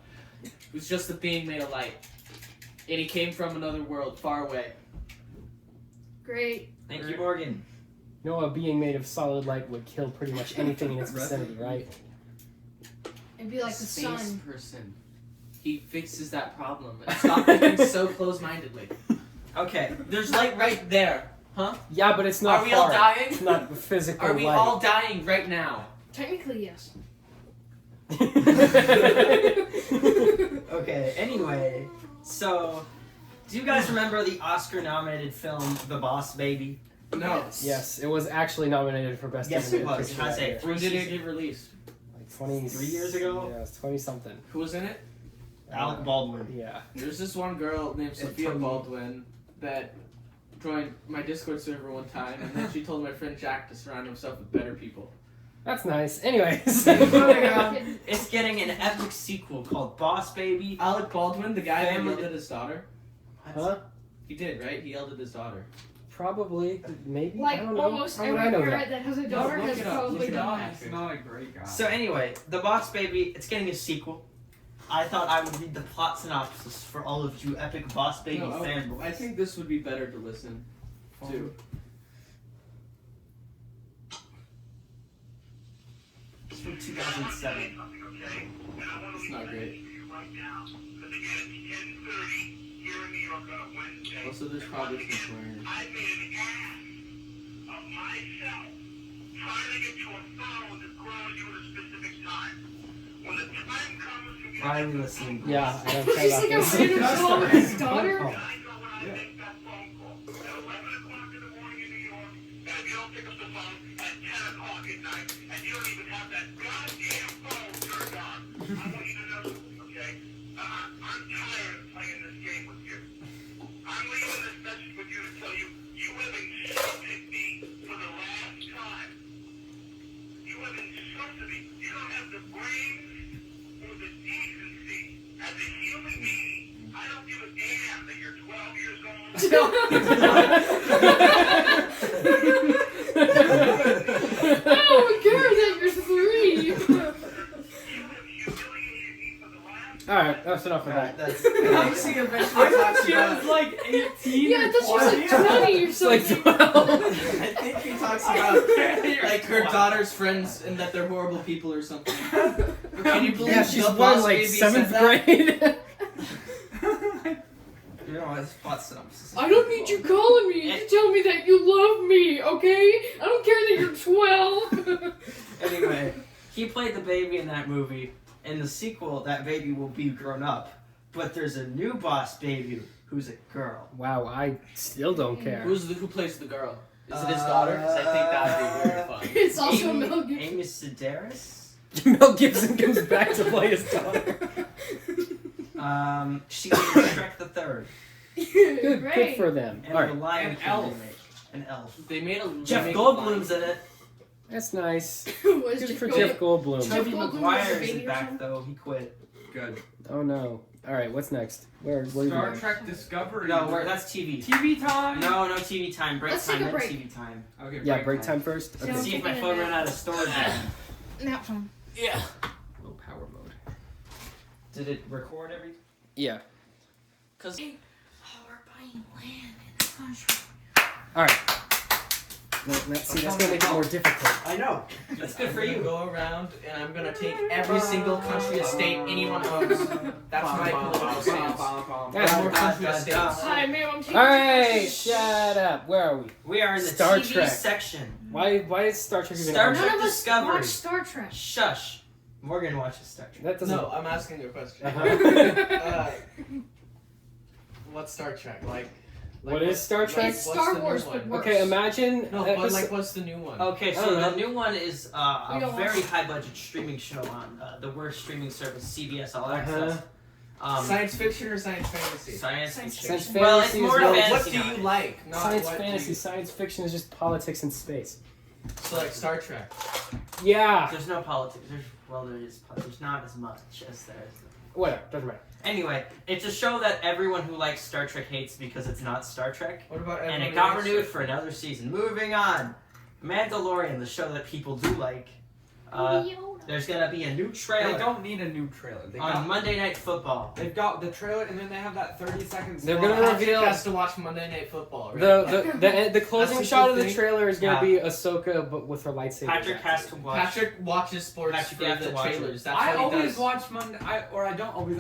It was just a being made of light, and he came from another world, far away. Great. Thank you, Morgan. You know, a being made of solid light would kill pretty much anything in its vicinity, right? It'd be like the Space sun. person. He fixes that problem. And stop thinking so close-mindedly. Okay. There's light right there, huh? Yeah, but it's not Are we all hard. dying? It's not physical Are we light. all dying right now? Technically, yes. Okay. Anyway, so do you guys remember the Oscar-nominated film The Boss Baby? No. Yes, it was actually nominated for Best Yes, it Animated was. Picture It has that a year. When did it get released? Like 20... 3 years ago? Yeah, it's 20-something. Who was in it? Alec Baldwin. Yeah. There's this one girl named Sophia Baldwin that joined my Discord server one time, and then she told my friend Jack to surround himself with better people. That's nice. Anyways. It's getting an epic sequel called Boss Baby. Alec Baldwin, the guy that Family- yelled at his daughter. Huh? He did, right? He yelled at his daughter. Probably. Maybe. Like I don't know. almost How would every I know parent that? that has a daughter look has it up, probably look it done up. that. He's not a great guy. So anyway, The Boss Baby, it's getting a sequel. I thought I would read the plot synopsis for all of you epic Boss Baby No, fanboys. I think this would be better to listen to. It's from 2007. It's not great. Also, there's probably some swearing. I made an ass of myself trying to get to a phone with a girl you at a specific time. When the time comes to get Why are we listening? Yeah, I don't care He's about like a this. random call with his daughter. I know when I make that phone call. At 11 o'clock in the morning in New York, and if you don't pick up the phone at 10 o'clock at night, and you don't even have that goddamn phone turned on, I want you to know something, okay? I'm tired of playing this game with you. I'm leaving this message with you to tell you, you have insulted me for the last time. You have insulted me. You don't have the brains or the decency as a human being. I don't give a damn that you're 12 years old. I don't care that you're 3. You have humiliated me for the last Alright, that's enough of that. That's Foxy eventually I talks thought she about. was like 18 Yeah, I or thought she was 20. like 20 or It's like something. 12. I think he talks about like her daughter's friends and that they're horrible people or something. Can you believe Yeah, she's the won Boss like Baby 7th said that? grade. know his plot synopsis. I don't need you calling me to tell me that you love me, okay? I don't care that you're 12. Anyway, he played the baby in that movie. In the sequel, that baby will be grown up. But there's a new boss baby who's a girl. Wow, I still don't care. Who plays the girl? Is it his daughter? 'Cause I think that'd be very fun. It's also Amy, Mel Gibson. Amy Sedaris? Mel Gibson comes back to play his daughter. She's in Shrek the Third. Good Great. for them. And All right, the Lion And King Elf. remake. An elf. They made a Jeff remake Goldblum's line. in it. that's nice. Was Good Jeff for Goldblum- Jeff Goldblum. Jeff Tobey Goldblum Maguire was a isn't baby or back something? though. He quit. Good. Oh no. All right, what's next? Where are you Star going? Trek Discovery. No, that's TV. TV time. No TV time. Break Let's time. take a Then break. TV time. Okay. Yeah, break time first. Yeah. Okay. See if my taking a phone nap. ran out of storage. Nap time. Yeah. Low power mode. Did it record every? Yeah. Cause Oh, we're buying land in the country. All right. See, that's gonna make it more difficult. I know. That's good for I'm gonna you. go around and I'm gonna take every single country estate anyone owns. That's my political stance. That's More more country estates. Hi, ma'am, I'm taking All right, shut up. Where are we? We are in the Star TV Trek. section. Why is Star Trek even Star on? None Trek of us Discovery. watch Star Trek. Shush. Morgan watches Star Trek. That doesn't. No, I'm asking you a question. Uh-huh. What's Star Trek? Like What is Star Trek? It's what's Star the new Wars, one? but worse. Okay, imagine. No, but like, what's the new one? Okay, I so don't know. the new one is We a don't very watch- high-budget streaming show on the worst streaming service, CBS All Uh-huh. Access. Science fiction or science fantasy? Science Science fiction. Science Well, it's fantasy more is more- fantasy. What do you now. like? Not Science what do fantasy, you- science fiction is just politics and space. So like Star Trek. Yeah. There's no politics. There's not as much as there is. Whatever, doesn't matter. Anyway, it's a show that everyone who likes Star Trek hates because it's not Star Trek. What about And everybody it got likes renewed Star for Trek? another season. Moving on. Mandalorian, the show that people do like. There's gonna be a new They trailer don't need a new trailer. They on got, Monday Night Football. they've got the trailer, and then they have that 30-second. They're slot. gonna Patrick reveal- has to watch Monday Night Football. Right? The closing That's a shot good of the thing. trailer is gonna Yeah. be Ahsoka, but with her lightsaber. Patrick has to watch. Patrick watches sports Patrick, for you have the to watch it. trailers. That's I what he always does. watch Monday.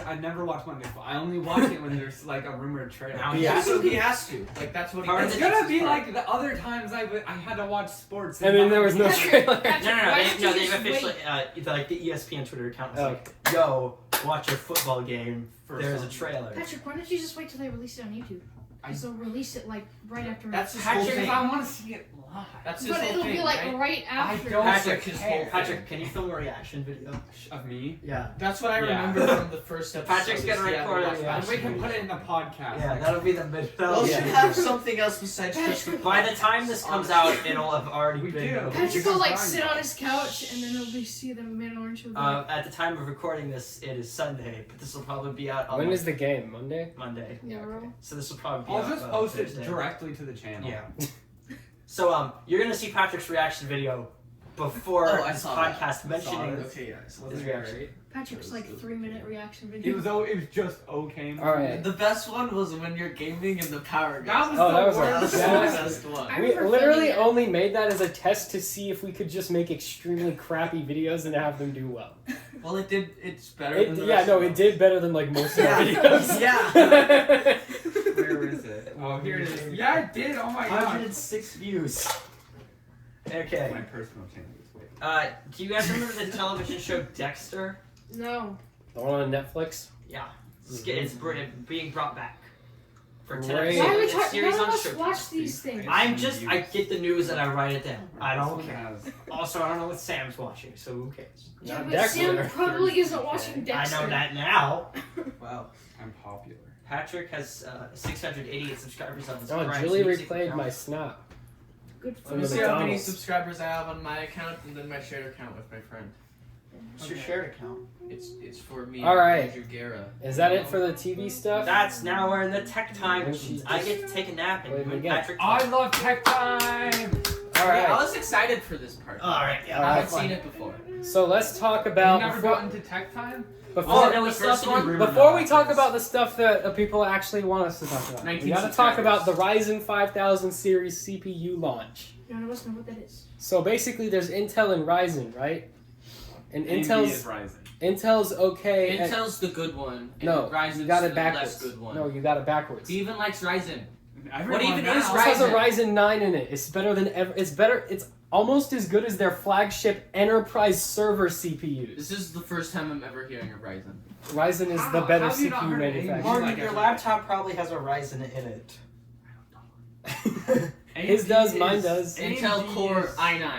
I never watch Monday. I only watch it when there's like a rumored trailer. Now Yeah. So he has to. Like that's what he Part of does. It's the gonna be part. like the other times I had to watch sports. And then there was no trailer. Patrick, No, why They, don't no, you they've just officially, wait? like the ESPN Twitter account was Oh. like, "Yo, watch your football game. For There's a something. trailer." Patrick, why don't you just wait till they release it on YouTube? I- Because they'll release it like right after. That's his Patrick, whole Because thing. I want to see it live. That's his but whole it'll thing. be like right? right I after. don't Patrick, his care. whole Patrick, can you film a reaction video? Of me. Yeah. That's what I Yeah. remember from the first episode. Patrick's is gonna he had to record a watch reaction. And we can put it in the podcast. Yeah, that'll be the mid. Well, we Yeah. should have something else besides just the By the time this comes out, it'll have already We been. do. Patrick will like sit on his couch and then he'll be see the Mandalorian show. At the time of recording this, it is Sunday, but this will probably be out on When is the game? Monday? Monday. yeah, bro. So this will probably be I'll out just post Thursday. it directly to the channel. Yeah. So you're gonna see Patrick's reaction video before Oh, I this saw that. podcast mentioning Okay, yes. his reaction. Patrick's like 3-minute reaction It video. was just okay. All right. The best one was when you're gaming and the power goes That was Oh, the that was worst. That was the Yeah. best one. I We remember literally filming it. only made that as a test to see if we could just make extremely crappy videos and have them do well. Well, it did. It's better than the Yeah, rest no, of it them. did better than like most of our Yeah. videos. Yeah. Where is it? Oh, here it is. Yeah, it did. Oh my god. 106 views. Okay. My personal channel is way. Do you guys remember the television show Dexter? No. The one on Netflix. Yeah. It's being brought back for 10 Great. Why, episodes. are we It's a series none of on us Showtime. watch these things? I get the news and I write it down. I don't This one care. has- Also, I don't know what Sam's watching, so who cares? Yeah, Not but Dexter. Sam probably isn't watching Dexter. I know that now. Wow. I'm popular. Patrick has 688 subscribers on his Oh, Grimes Julie Music replayed account. my snap. Good for On Let me the see how many McDonald's. subscribers I have on my account and then my shared account with my friend. What's your shared account? It's for me. All right. Andrew Guerra. Is that it for the TV stuff? That's now we're in the tech time. She's I just- get to take a nap and Wait, you and again. Patrick. I love tech time. All Yeah, I right. was excited for this part. Alright, yeah. All I right. haven't seen it before. So let's talk You've about never before, gotten to tech time? before, no, we still have to do rumor before we mill talk after about the stuff that people actually want us to talk about. 19 We got to talk about the Ryzen 5000 series CPU launch. None of us know what that is. So basically, there's Intel and Ryzen, right? And AMD is Ryzen. Intel's okay. Intel's the good one. And No, Ryzen's you got it the backwards. less good one. No, you got it backwards. He even likes Ryzen. Everyone even now- is This has a Ryzen? Ryzen 9 in it. It's better than ever. It's better. It's almost as good as their flagship enterprise server CPUs. This is the first time I'm ever hearing of Ryzen. Ryzen is the How? better How have you not CPU heard of manufacturer. AMD? Morgan, like your every- laptop probably has a Ryzen in it. His AMD does, mine is- does. Intel AMD Core is- i9.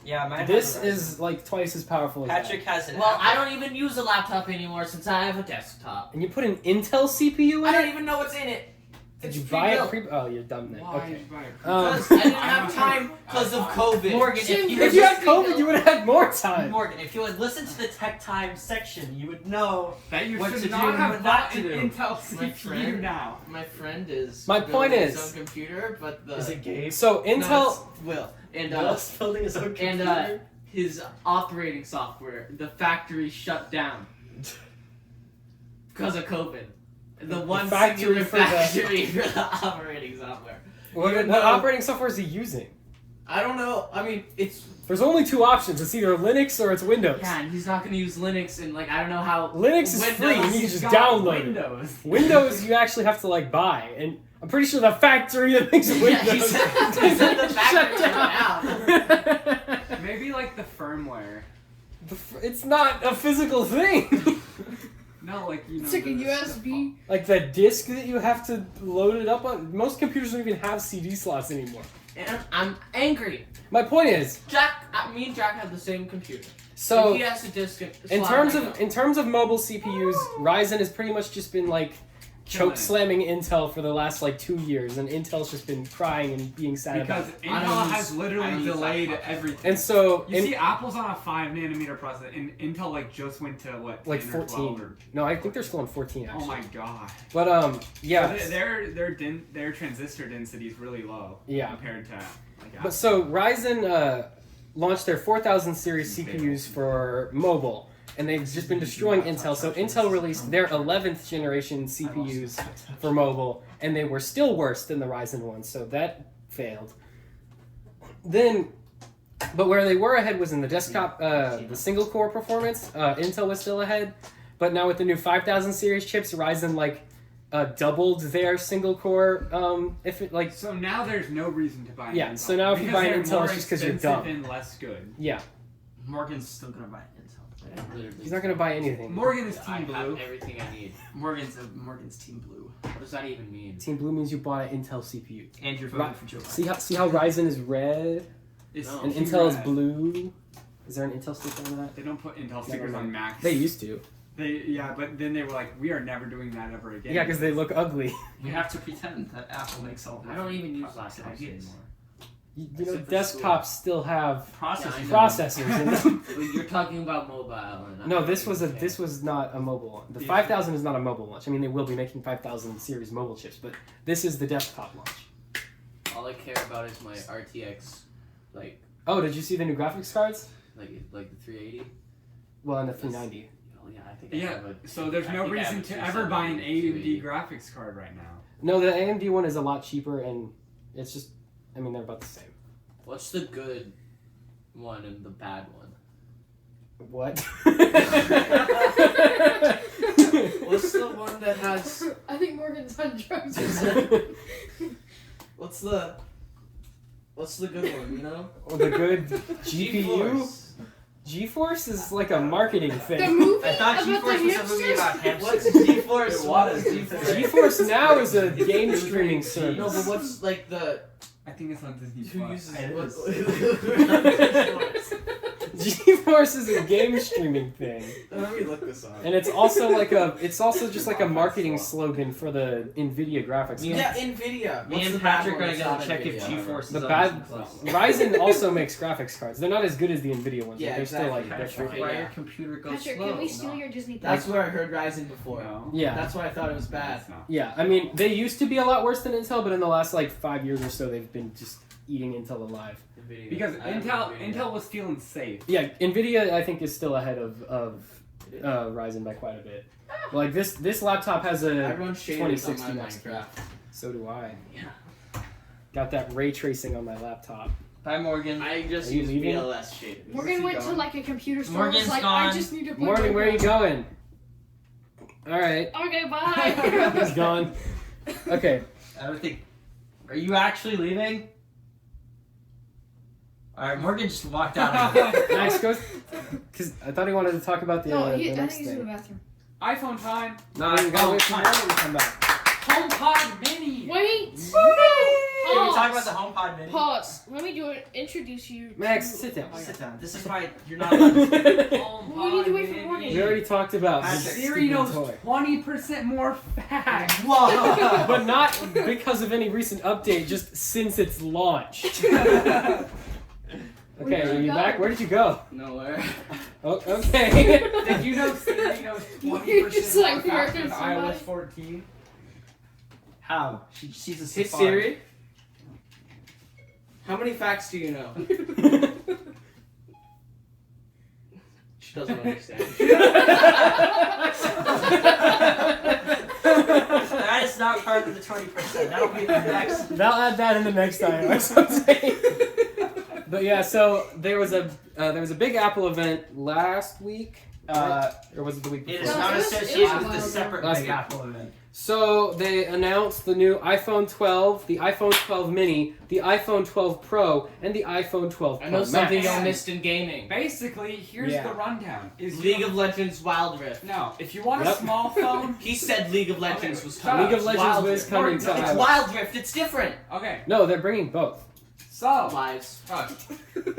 Yeah, mine This has a Ryzen. is like twice as powerful as that. Patrick has an Well, I Apple. don't even use a laptop anymore since I have a desktop. And you put an Intel CPU I in don't it? even know what's in it. Did It's you buy it pre-built. Oh, you're dumb then. Why Okay. did you buy it? Because I didn't have time because of COVID. Morgan, Same if you, here. If you had COVID, you would have had more time. Morgan, if you had listened to the Tech Time section, you would know. That you What should to do not and have what not bought to an do. Intel My CPU friend- now. My friend is My building point his is- own computer, but the Is it Gabe? So No, Intel. it's Will and Will's building his own computer. and his operating software, the factory shut down because of COVID. The one factory singular for the- factory for the operating software. What, Even what though- operating software is he using? I don't know. I mean, it's There's only two options. It's either Linux or it's Windows. yeah, and he's not going to use Linux, and like I don't know how Linux is free. You can He's just got download it. Windows. Windows you actually have to like buy, and I'm pretty sure the factory that makes Yeah, Windows he said the factory shut down. Maybe like the firmware. It's not a physical thing. No, like you know. It's like a the- USB. Like the disc that you have to load it up on. Most computers don't even have CD slots anymore. And I'm angry. My point is, Me and Jack have the same computer. so And he has to disc in slot terms of mobile CPUs, Ryzen has pretty much just been like choke slamming Intel for the last like 2 years, and Intel's just been crying and being sad Because about it. I Intel don't has use- I literally don't use delayed laptops. everything. Oh, And so, You see, Apple's on a 5 nanometer process, and Intel like just went to what? like 10 or 12 14. or- No, I think they're still on 14 actually. Oh my god. But yeah. So their transistor density is really low. Yeah. Compared to like Apple. But so Ryzen launched their 4000 series CPUs for mobile, and they've just been destroying Intel. So Intel released their 11th generation CPUs for mobile, and they were still worse than the Ryzen ones. So that failed. Then, but where they were ahead was in the desktop, the single core performance. Intel was still ahead, but now with the new 5000 series chips, Ryzen like doubled their single core. If it like So now there's no reason to buy an Yeah, Intel. so now if you Because buy an they're Intel, more it's just 'cause you're expensive dumb. and less good. yeah, Morgan's still gonna buy Intel. he's not gonna buy anything. Morgan is I Team Blue. have everything I need. Morgan's Team Blue. What does that even mean? Team Blue means you bought an Intel CPU. And you're voting for Joe See how Ryzen is red It's No. and Team Intel is Red. blue. Is there an Intel sticker on that? They don't put Intel Never stickers on mind. Macs. They used to. But then they were like, we are never doing that ever again. Yeah, because they look ugly. We have to pretend that Apple makes all the I don't even use processor laptops ideas. anymore. You know, Except for desktops still have Processors. Yeah, I know. processors in them. You're talking about mobile. And No, I this don't was even care. this was not a mobile one. The Yeah. 5000 is not a mobile launch. I mean, they will be making 5000 series mobile chips, but this is the desktop launch. All I care about is my RTX, like Oh, did you see the new graphics cards? the 380. Well, and the 390. Oh yeah, I think I Yeah, have a, so there's I no think I have reason a to ever buy an 270, AMD graphics card right now. No, the AMD one is a lot cheaper, and it's just, I mean, they're about the same. What's the good one and the bad one? What? What's the one that has? I think Morgan's on drugs or something. What's the good one? You know? The good GPU? GeForce. GeForce is like a marketing The thing. movie I thought about the GeForce was a movie hamsters? about hamsters. What's GeForce? It What was. is GeForce? GeForce Now is a game It was streaming very No, service. but what's like the I think it's on Disney who Plus. uses It what? is. GeForce is a game streaming thing. Let me look this up. And it's also just like a marketing slogan for the Nvidia graphics. Yeah, Nvidia. Me What's and the Patrick bad one are that's gonna not check if Nvidia? GeForce is The on bad Disney Plus. Ryzen also makes graphics cards. They're not as good as the Nvidia ones. Yeah, but they're still like exactly. they're Patrick, fine. why Yeah. your computer goes Patrick, slow? can we steal your Disney That's Plus? where I heard Ryzen before. No. Yeah. That's why I thought it was bad. It's not. Yeah, I mean, they used to be a lot worse than Intel, but in the last like 5 years or so, they've been just eating Intel alive. Nvidia. Because I have Nvidia. Intel was feeling safe. Yeah, Nvidia I think is still ahead of Ryzen by quite a bit. Like this laptop has I a run shaders 2060 on my next to it. Minecraft. So do I. Yeah. Got that ray tracing on my laptop. Bye, Morgan. I just Are you used leaving? BLS shit. Morgan went to like a computer store. Morgan's was like, gone. I just need to play Morgan, where are you Minecraft. going? All right, Okay, bye. he's gone. Okay. I don't think. Are you actually leaving? Alright, Morgan just walked out. Max goes. Because I thought he wanted to talk about the, No, the I next think he's in the thing. bathroom. iPhone time. No, we gotta wait for time. Morgan to come back. HomePod Mini. Wait. Can we talk about the HomePod Mini? Pause. Let me do it. Introduce you. Max, to- sit down. Sit down. This is why you're not allowed to sit. We need to wait for Morgan. We already talked about Patrick, this Siri stupid knows toy. 20% more facts. Whoa! But not because of any recent update, just since its launch. Okay, Where did are you you go? back? Where did you go? Nowhere. Oh, okay. Did you know Siri knows 20% It's more like facts working than somebody. iOS 14? How? She's a Hey Safari. Siri. How many facts do you know? She doesn't understand. That is not part of the 20%. That'll be the next. They'll add that in the next iOS update. But yeah, so there was a big Apple event last week, or was it the week It before? is No, not it was- associated it was with a the while separate ago. Big Apple event. So they announced the new iPhone 12, the iPhone 12 mini, the iPhone 12 Pro, and the iPhone 12 Pro I know something Max. y'all missed in gaming. Basically, here's Yeah. the rundown. Is League of Legends Wild Rift. No, if you want Yep. a small phone, He said League of Legends Okay, was shut coming. up. League of Legends Wild was Rift. coming to It's iOS. Wild Rift. It's different. okay, No, they're bringing both. so Lies.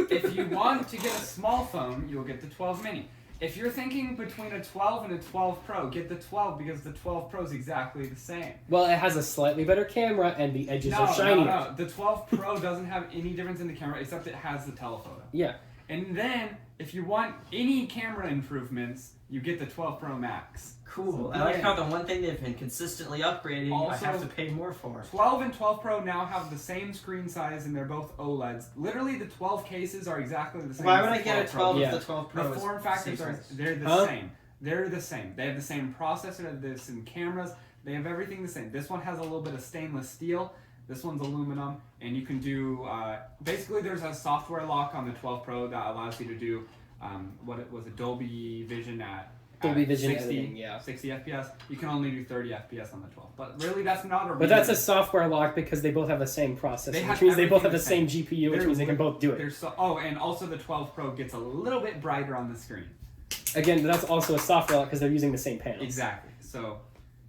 if you want to get a small phone, you'll get the 12 mini. If you're thinking between a 12 and a 12 Pro, get the 12 because the 12 Pro is exactly the same. Well, it has a slightly better camera and the edges are shinier. No. The 12 Pro doesn't have any difference in the camera except it has the telephoto. Yeah. And then, if you want any camera improvements, you get the 12 Pro Max. Cool. So I like then, how the one thing they've been consistently upgrading, I Also- have to pay more for. 12 and 12 Pro now have the same screen size and they're both OLEDs. Literally, the 12 cases are exactly the same. Why as would the I get a 12 Pro. 12 Yeah. if the 12 Pro The is form factors are, they're the Huh? same. They're the same. They have the same processor, the same cameras, they have everything the same. This one has a little bit of stainless steel, this one's aluminum, and you can do, basically there's a software lock on the 12 Pro that allows you to do, what it was, a Dolby Vision at Dolby Vision 60, editing, yeah. 60 FPS. You can only do 30 FPS on the 12. But really, that's not a But that's a reason. software lock because they both have the same processor, They have which means they both have everything the the same GPU, which They're means they can both do it. There's and also the 12 Pro gets a little bit brighter on the screen. Again, that's also a software lock because they're using the same panels. Exactly. So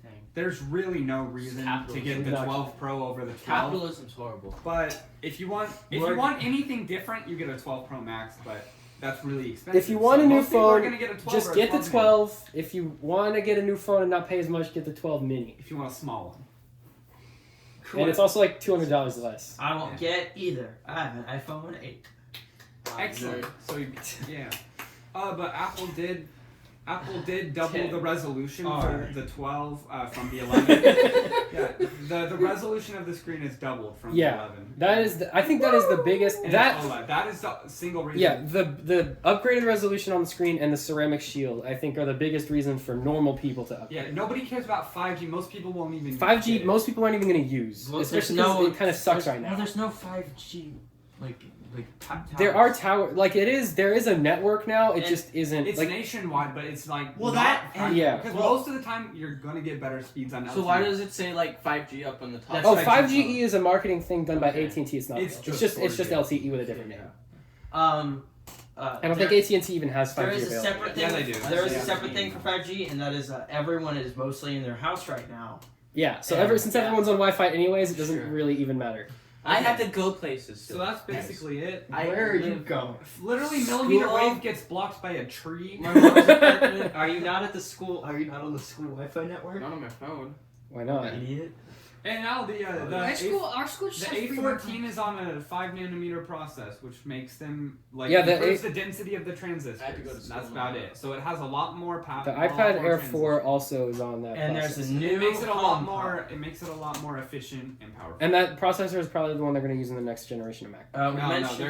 Dang. there's really no reason to Capitalism. get the Exactly. 12 Pro over the 12. Capitalism's horrible. But if you want anything different, you get a 12 Pro Max. But that's really expensive. If you want So a new most people are phone, gonna get a 12 just or a get the 12 mini. 12. If you want to get a new phone and not pay as much, get the 12 mini. If you want a small one. And it's also like $200 less. I won't get either. I have an iPhone 8. Excellent. So yeah. But Apple did double 10. the resolution for Alright. the 12 from the 11. Yeah, the resolution of the screen is doubled from the Yeah, 11. that is. I think that is the biggest. And That it's OLED. That is the single reason. yeah, the upgraded resolution on the screen and the ceramic shield, I think, are the biggest reasons for normal people to upgrade. Yeah, nobody cares about 5G. Most people won't even. 5G, get it. most people aren't even going to use, Well, especially there's because no- it kind of sucks right Well, now. there's no 5G towers. There are there is a network now. It And just isn't It's like nationwide, but it's like Well, not that- 5G, yeah. because Well- most of the time you're gonna get better speeds on LTE. So why does it say like 5G up on the top? That's oh 5G 5GE is a marketing thing done by Okay. AT&T. It's not. It's real. just It's just 4G. LTE with a different name. I don't think AT&T even has 5G There is a available. separate thing. Yeah, they do. There is a Yeah. separate thing for 5G, and that is everyone is mostly in their house right now. Yeah. So Yeah. since everyone's on Wi-Fi anyways, it doesn't Sure. really even matter. I have to go places. So that's basically it. Where are you going? Literally, millimeter School? wave gets blocked by a tree. My mom's apartment. Are you not at the school? Are you not on the school Wi-Fi network? Not on my phone. Why not? Idiot. And now the Our school just The has free A14 is on a 5 nanometer process, which makes them like Yeah, the improves the density of the transistors. I had to go to school That's on about that. it. So it has a lot more power. The iPad Air 4 also is on that. And there's process. a new It makes it a lot HomePod. more. It makes it a lot more efficient and powerful. And that processor is probably the one they're going to use in the next generation of Mac. We no, mentioned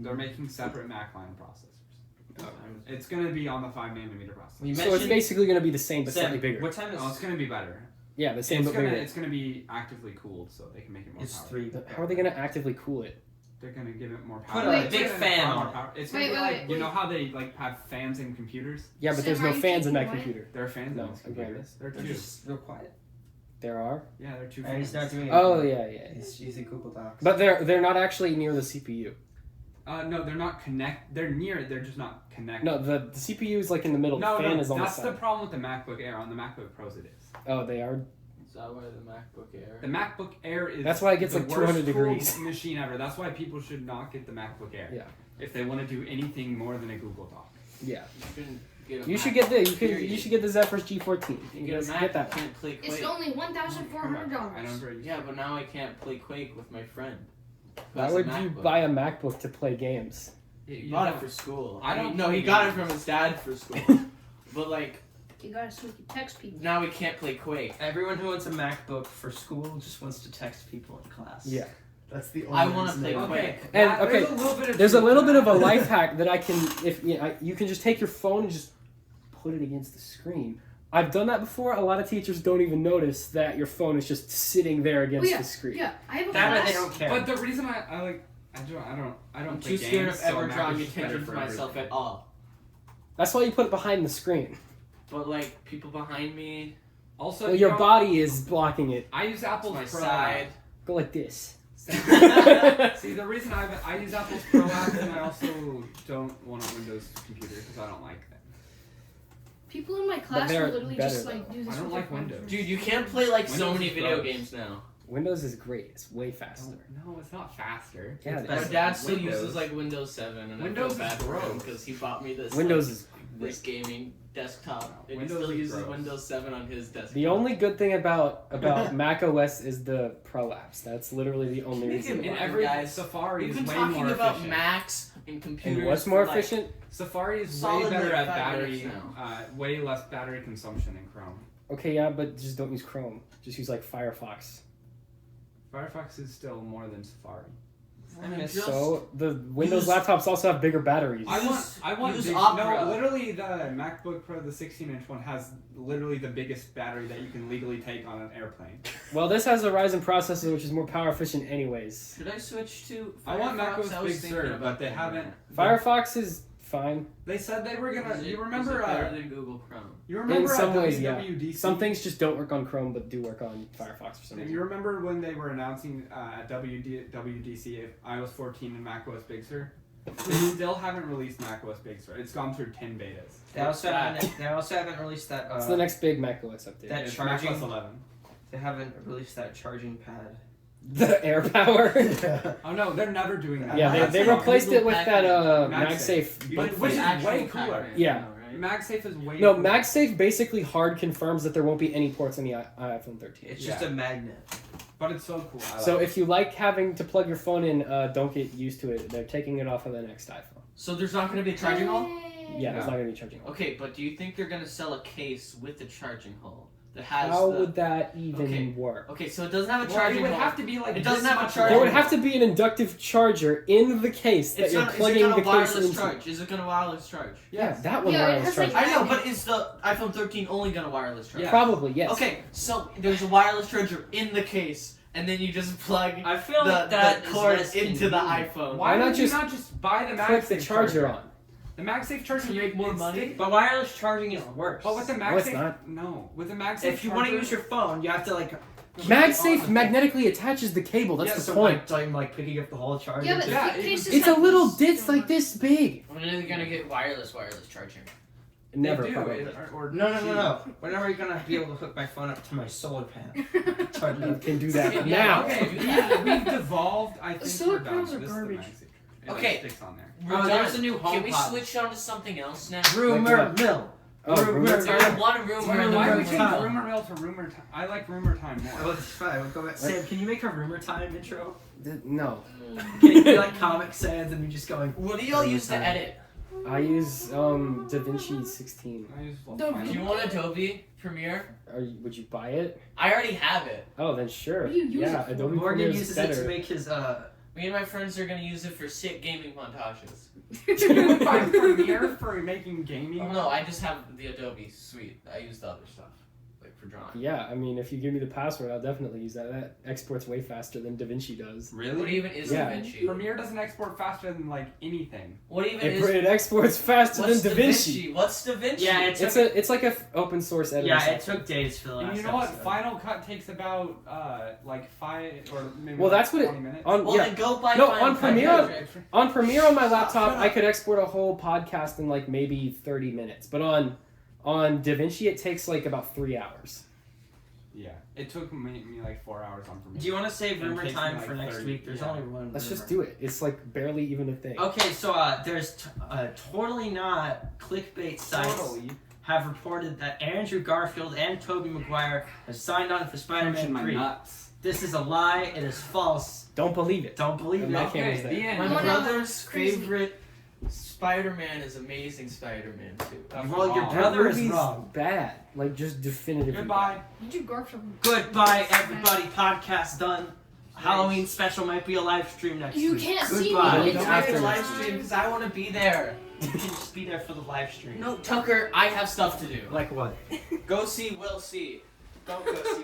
they're making separate Mac line processors. It's gonna be on the 5 nanometer processor. We So it's mentioned basically going to be the same but Sam, slightly bigger. What time is No, it's gonna be better. Yeah, the same but bigger. It's gonna be actively cooled, so they can make it more It's powerful. 3. How are they going to actively cool it? They're gonna give it more Put power. a Wait, It's big gonna fan have on more it. power. It's gonna Wait, be wait, like wait, you know how they like have fans in computers. Yeah, but Sam, there's are no you fans in that taking Wyatt? computer. There are fans No, in those I'm computers. granted. There are They're two. just real quiet. There are. Yeah, there are two And fans. he's not doing it. Oh yeah. He's using Google Docs. But they're not actually near the CPU. No, they're not connect. They're near it. They're just not connected. No, the CPU is like in the middle. no, the fan no. is on the That's side. the problem with the MacBook Air. On the MacBook Pros, it is. Oh, they are. Is that why the MacBook Air? The MacBook Air is. That's why it gets the like worst 200 degrees. cooled machine ever. That's why people should not get the MacBook Air. Yeah. If they want to do anything more than a Google Doc. Yeah. You should get a You Mac, should get the period. you should get the Zephyrus G14. You You get a guys Mac, get that. you can't play Quake. It's only $1,400. I don't agree. Yeah, but now I can't play Quake with my friend. who Why has a would you MacBook. buy a MacBook to play games? He bought it for school. I don't No, he play got it games. from his dad for school. But like You gotta so you can text people. now we can't play Quake. Everyone who wants a MacBook for school just wants to text people in class. Yeah. That's the only I want to reason play they want Quake. it. And, There's okay, a little bit of There's a truth little to bit of a that. life hack that I can, if you can just take your phone and just put it against the screen. I've done that before. A lot of teachers don't even notice that your phone is just sitting there against the screen. Yeah, I have a That way class. they don't care. But the reason I like I don't I'm play too scared games, of so ever Mac drawing is just better attention to for myself everything. at all. That's why you put it behind the screen. But like people behind me, Also, Well, you your know, body is blocking it. I use Apple's my Pro side. Go like this. apps. See, the reason I use Apple's Pro apps, and I also don't want a Windows computer because I don't like them. People in my class they're will literally better, just like do this. I don't with like their Windows. phones. dude, you can't play like so Windows many is video gross. games now. Windows is great. It's way faster. No, it's not faster. Yeah, it My is. dad still Windows. uses like Windows 7, and Windows I feel bad is for him gross. because he bought me this. Windows like, is this gaming desktop, and Windows he still is uses gross. Windows 7 on his desktop. The only good thing about Mac OS is the Pro apps. That's literally the only reason. it And why. work. every Guys, Safari We've is been way talking more about efficient. Macs and computers. And what's more for, like, efficient? Safari is way Solid, better like, at 5 battery, minutes way less battery consumption than Chrome. Okay, yeah, but just don't use Chrome. Just use like Firefox. Firefox is still more than Safari. I mean, just So the Windows use- laptops also have bigger batteries. I want use big, Opera. no, literally the MacBook Pro, the 16-inch one, has literally the biggest battery that you can legally take on an airplane. Well, this has a Ryzen processor, which is more power efficient, anyways. should I switch to? Firefox? I want macOS I was Big thinking Sur, about but they doing haven't. Firefox is fine. They said they were that. gonna. Is it- You is remember? it better than Google Chrome? You remember In some at ways, yeah. WWDC? Some things just don't work on Chrome, but do work on Firefox for some You reason. remember when they were announcing at WWDC iOS 14 and macOS Big Sur? They still haven't released macOS Big Sur. It's gone through 10 betas. They also haven't released that. It's the next big macOS update. that It's charging. macOS 11. They haven't released that charging pad. The air power. Oh no, they're never doing that. Yeah, That's they not- replaced it with that MagSafe. MagSafe. But which is Actual way cooler. Pac-Man, Yeah. right? MagSafe is way No, cooler. MagSafe basically hard confirms that there won't be any ports on the iPhone 13. It's just a magnet. But it's so cool. I So like if you like having to plug your phone in, don't get used to it. They're taking it off of the next iPhone. So there's not going to be a charging hole? Yeah, there's No. not gonna be charging. Okay, but do you think they're going to sell a case with the charging hole that has How the... would that even Okay. work? Okay, so it doesn't have a Well, charging it would hole. have to be like It doesn't this have a much charger. There would longer. have to be an inductive charger in the case that It's you're gonna, is it plugging going the to case wireless into. charge? Is it going to wireless charge? Yeah, that one Yeah, it wireless has, charge. like, I know, but is the iPhone 13 only going to wireless charge? Yeah. Probably yes. Okay, so there's a wireless charger in the case, and then you just plug I feel the, like that the is cord less into the convenient. iPhone. Why Why not would you just not just buy the Click MagSafe the charger on. The MagSafe charger To make more money? But wireless charging is worse. But with the No, it's MagSafe, not. no. With the MagSafe, if you want to charger- use your phone, you have to like. MagSafe magnetically attaches the cable. That's Yeah, the so point. I'm like picking up the whole charger. Yeah, but Yeah, the it- cases It's a have little these disc so like much. this big. When are they going to get wireless charging? They Never do, probably. or No. Whenever are you gonna be able to hook my phone up to my solar panel? Charge You it. can do that Yeah, now. okay. We've devolved. I think Solar we're done. panels This are is the garbage. MagSafe. It Okay. like, sticks on there. Oh, there's a new Can we HomePod. switch on to something else now? Rumor mill. Oh, Rumor rumor time. There's one rumor. Rumor in the Why would we rumor change time. rumor mill to rumor time? I like rumor time more. Oh, it's fine. We'll go back. Sam, can you make a rumor time intro? No. Can it be like Comic Sans and we just going? What do y'all use to edit? I use DaVinci 16. I use Don't Do Final. you want Adobe Premiere? Would you buy it? I already have it. Oh, then sure. What do you use Yeah, it for? Adobe Morgan Premiere is uses it better. to make his Me and my friends are gonna use it for sick gaming montages. You would buy Premiere for making gaming. Oh no, I just have the Adobe suite. I use the other stuff, like for for drawing. Yeah, I mean, if you give me the password, I'll definitely use that. That exports way faster than DaVinci does. Really? What even is Yeah. DaVinci? Premiere doesn't export faster than like anything. What even It, is? it exports faster What's than DaVinci. What's DaVinci? Yeah, It's like a open source editor. Yeah, it software. took days for the last And you know what? episode. Final Cut takes about like 5 or maybe Well, like that's what it 20 minutes. on. Well, Yeah, then go buy. No, Final on Cut. Premiere- on Premiere on my laptop, Shut I up. could export a whole podcast in like maybe 30 minutes. But on DaVinci, it takes like about 3 hours. Yeah, it took me like 4 hours on Premiere. Do you want to save And it rumor takes me time like for next 30, week? There's yeah. only one. Let's just rumor. do it. It's like barely even a thing. Okay, so there's totally not clickbait sites Totally. have reported that Andrew Garfield and Tobey Maguire have signed on for Punching Spider-Man my 3. nuts. This is a lie. It is false. Don't believe it. Don't believe And it. that camera's Okay, there. the end. My Oh, no. brother's Crazy. favorite Spider-Man is Amazing Spider-Man 2. Well, your That That brother is movie's wrong. bad. Like just definitively. Goodbye. Andrew Garfield. Goodbye, everybody. Podcast done. Halloween special might be a live stream next You week. can't see Goodbye. me. Don't It's have to live stream because I want to be there. You can just be there for the live stream. No, Tucker, I have stuff to do. Like what? Go see Will C. Don't go see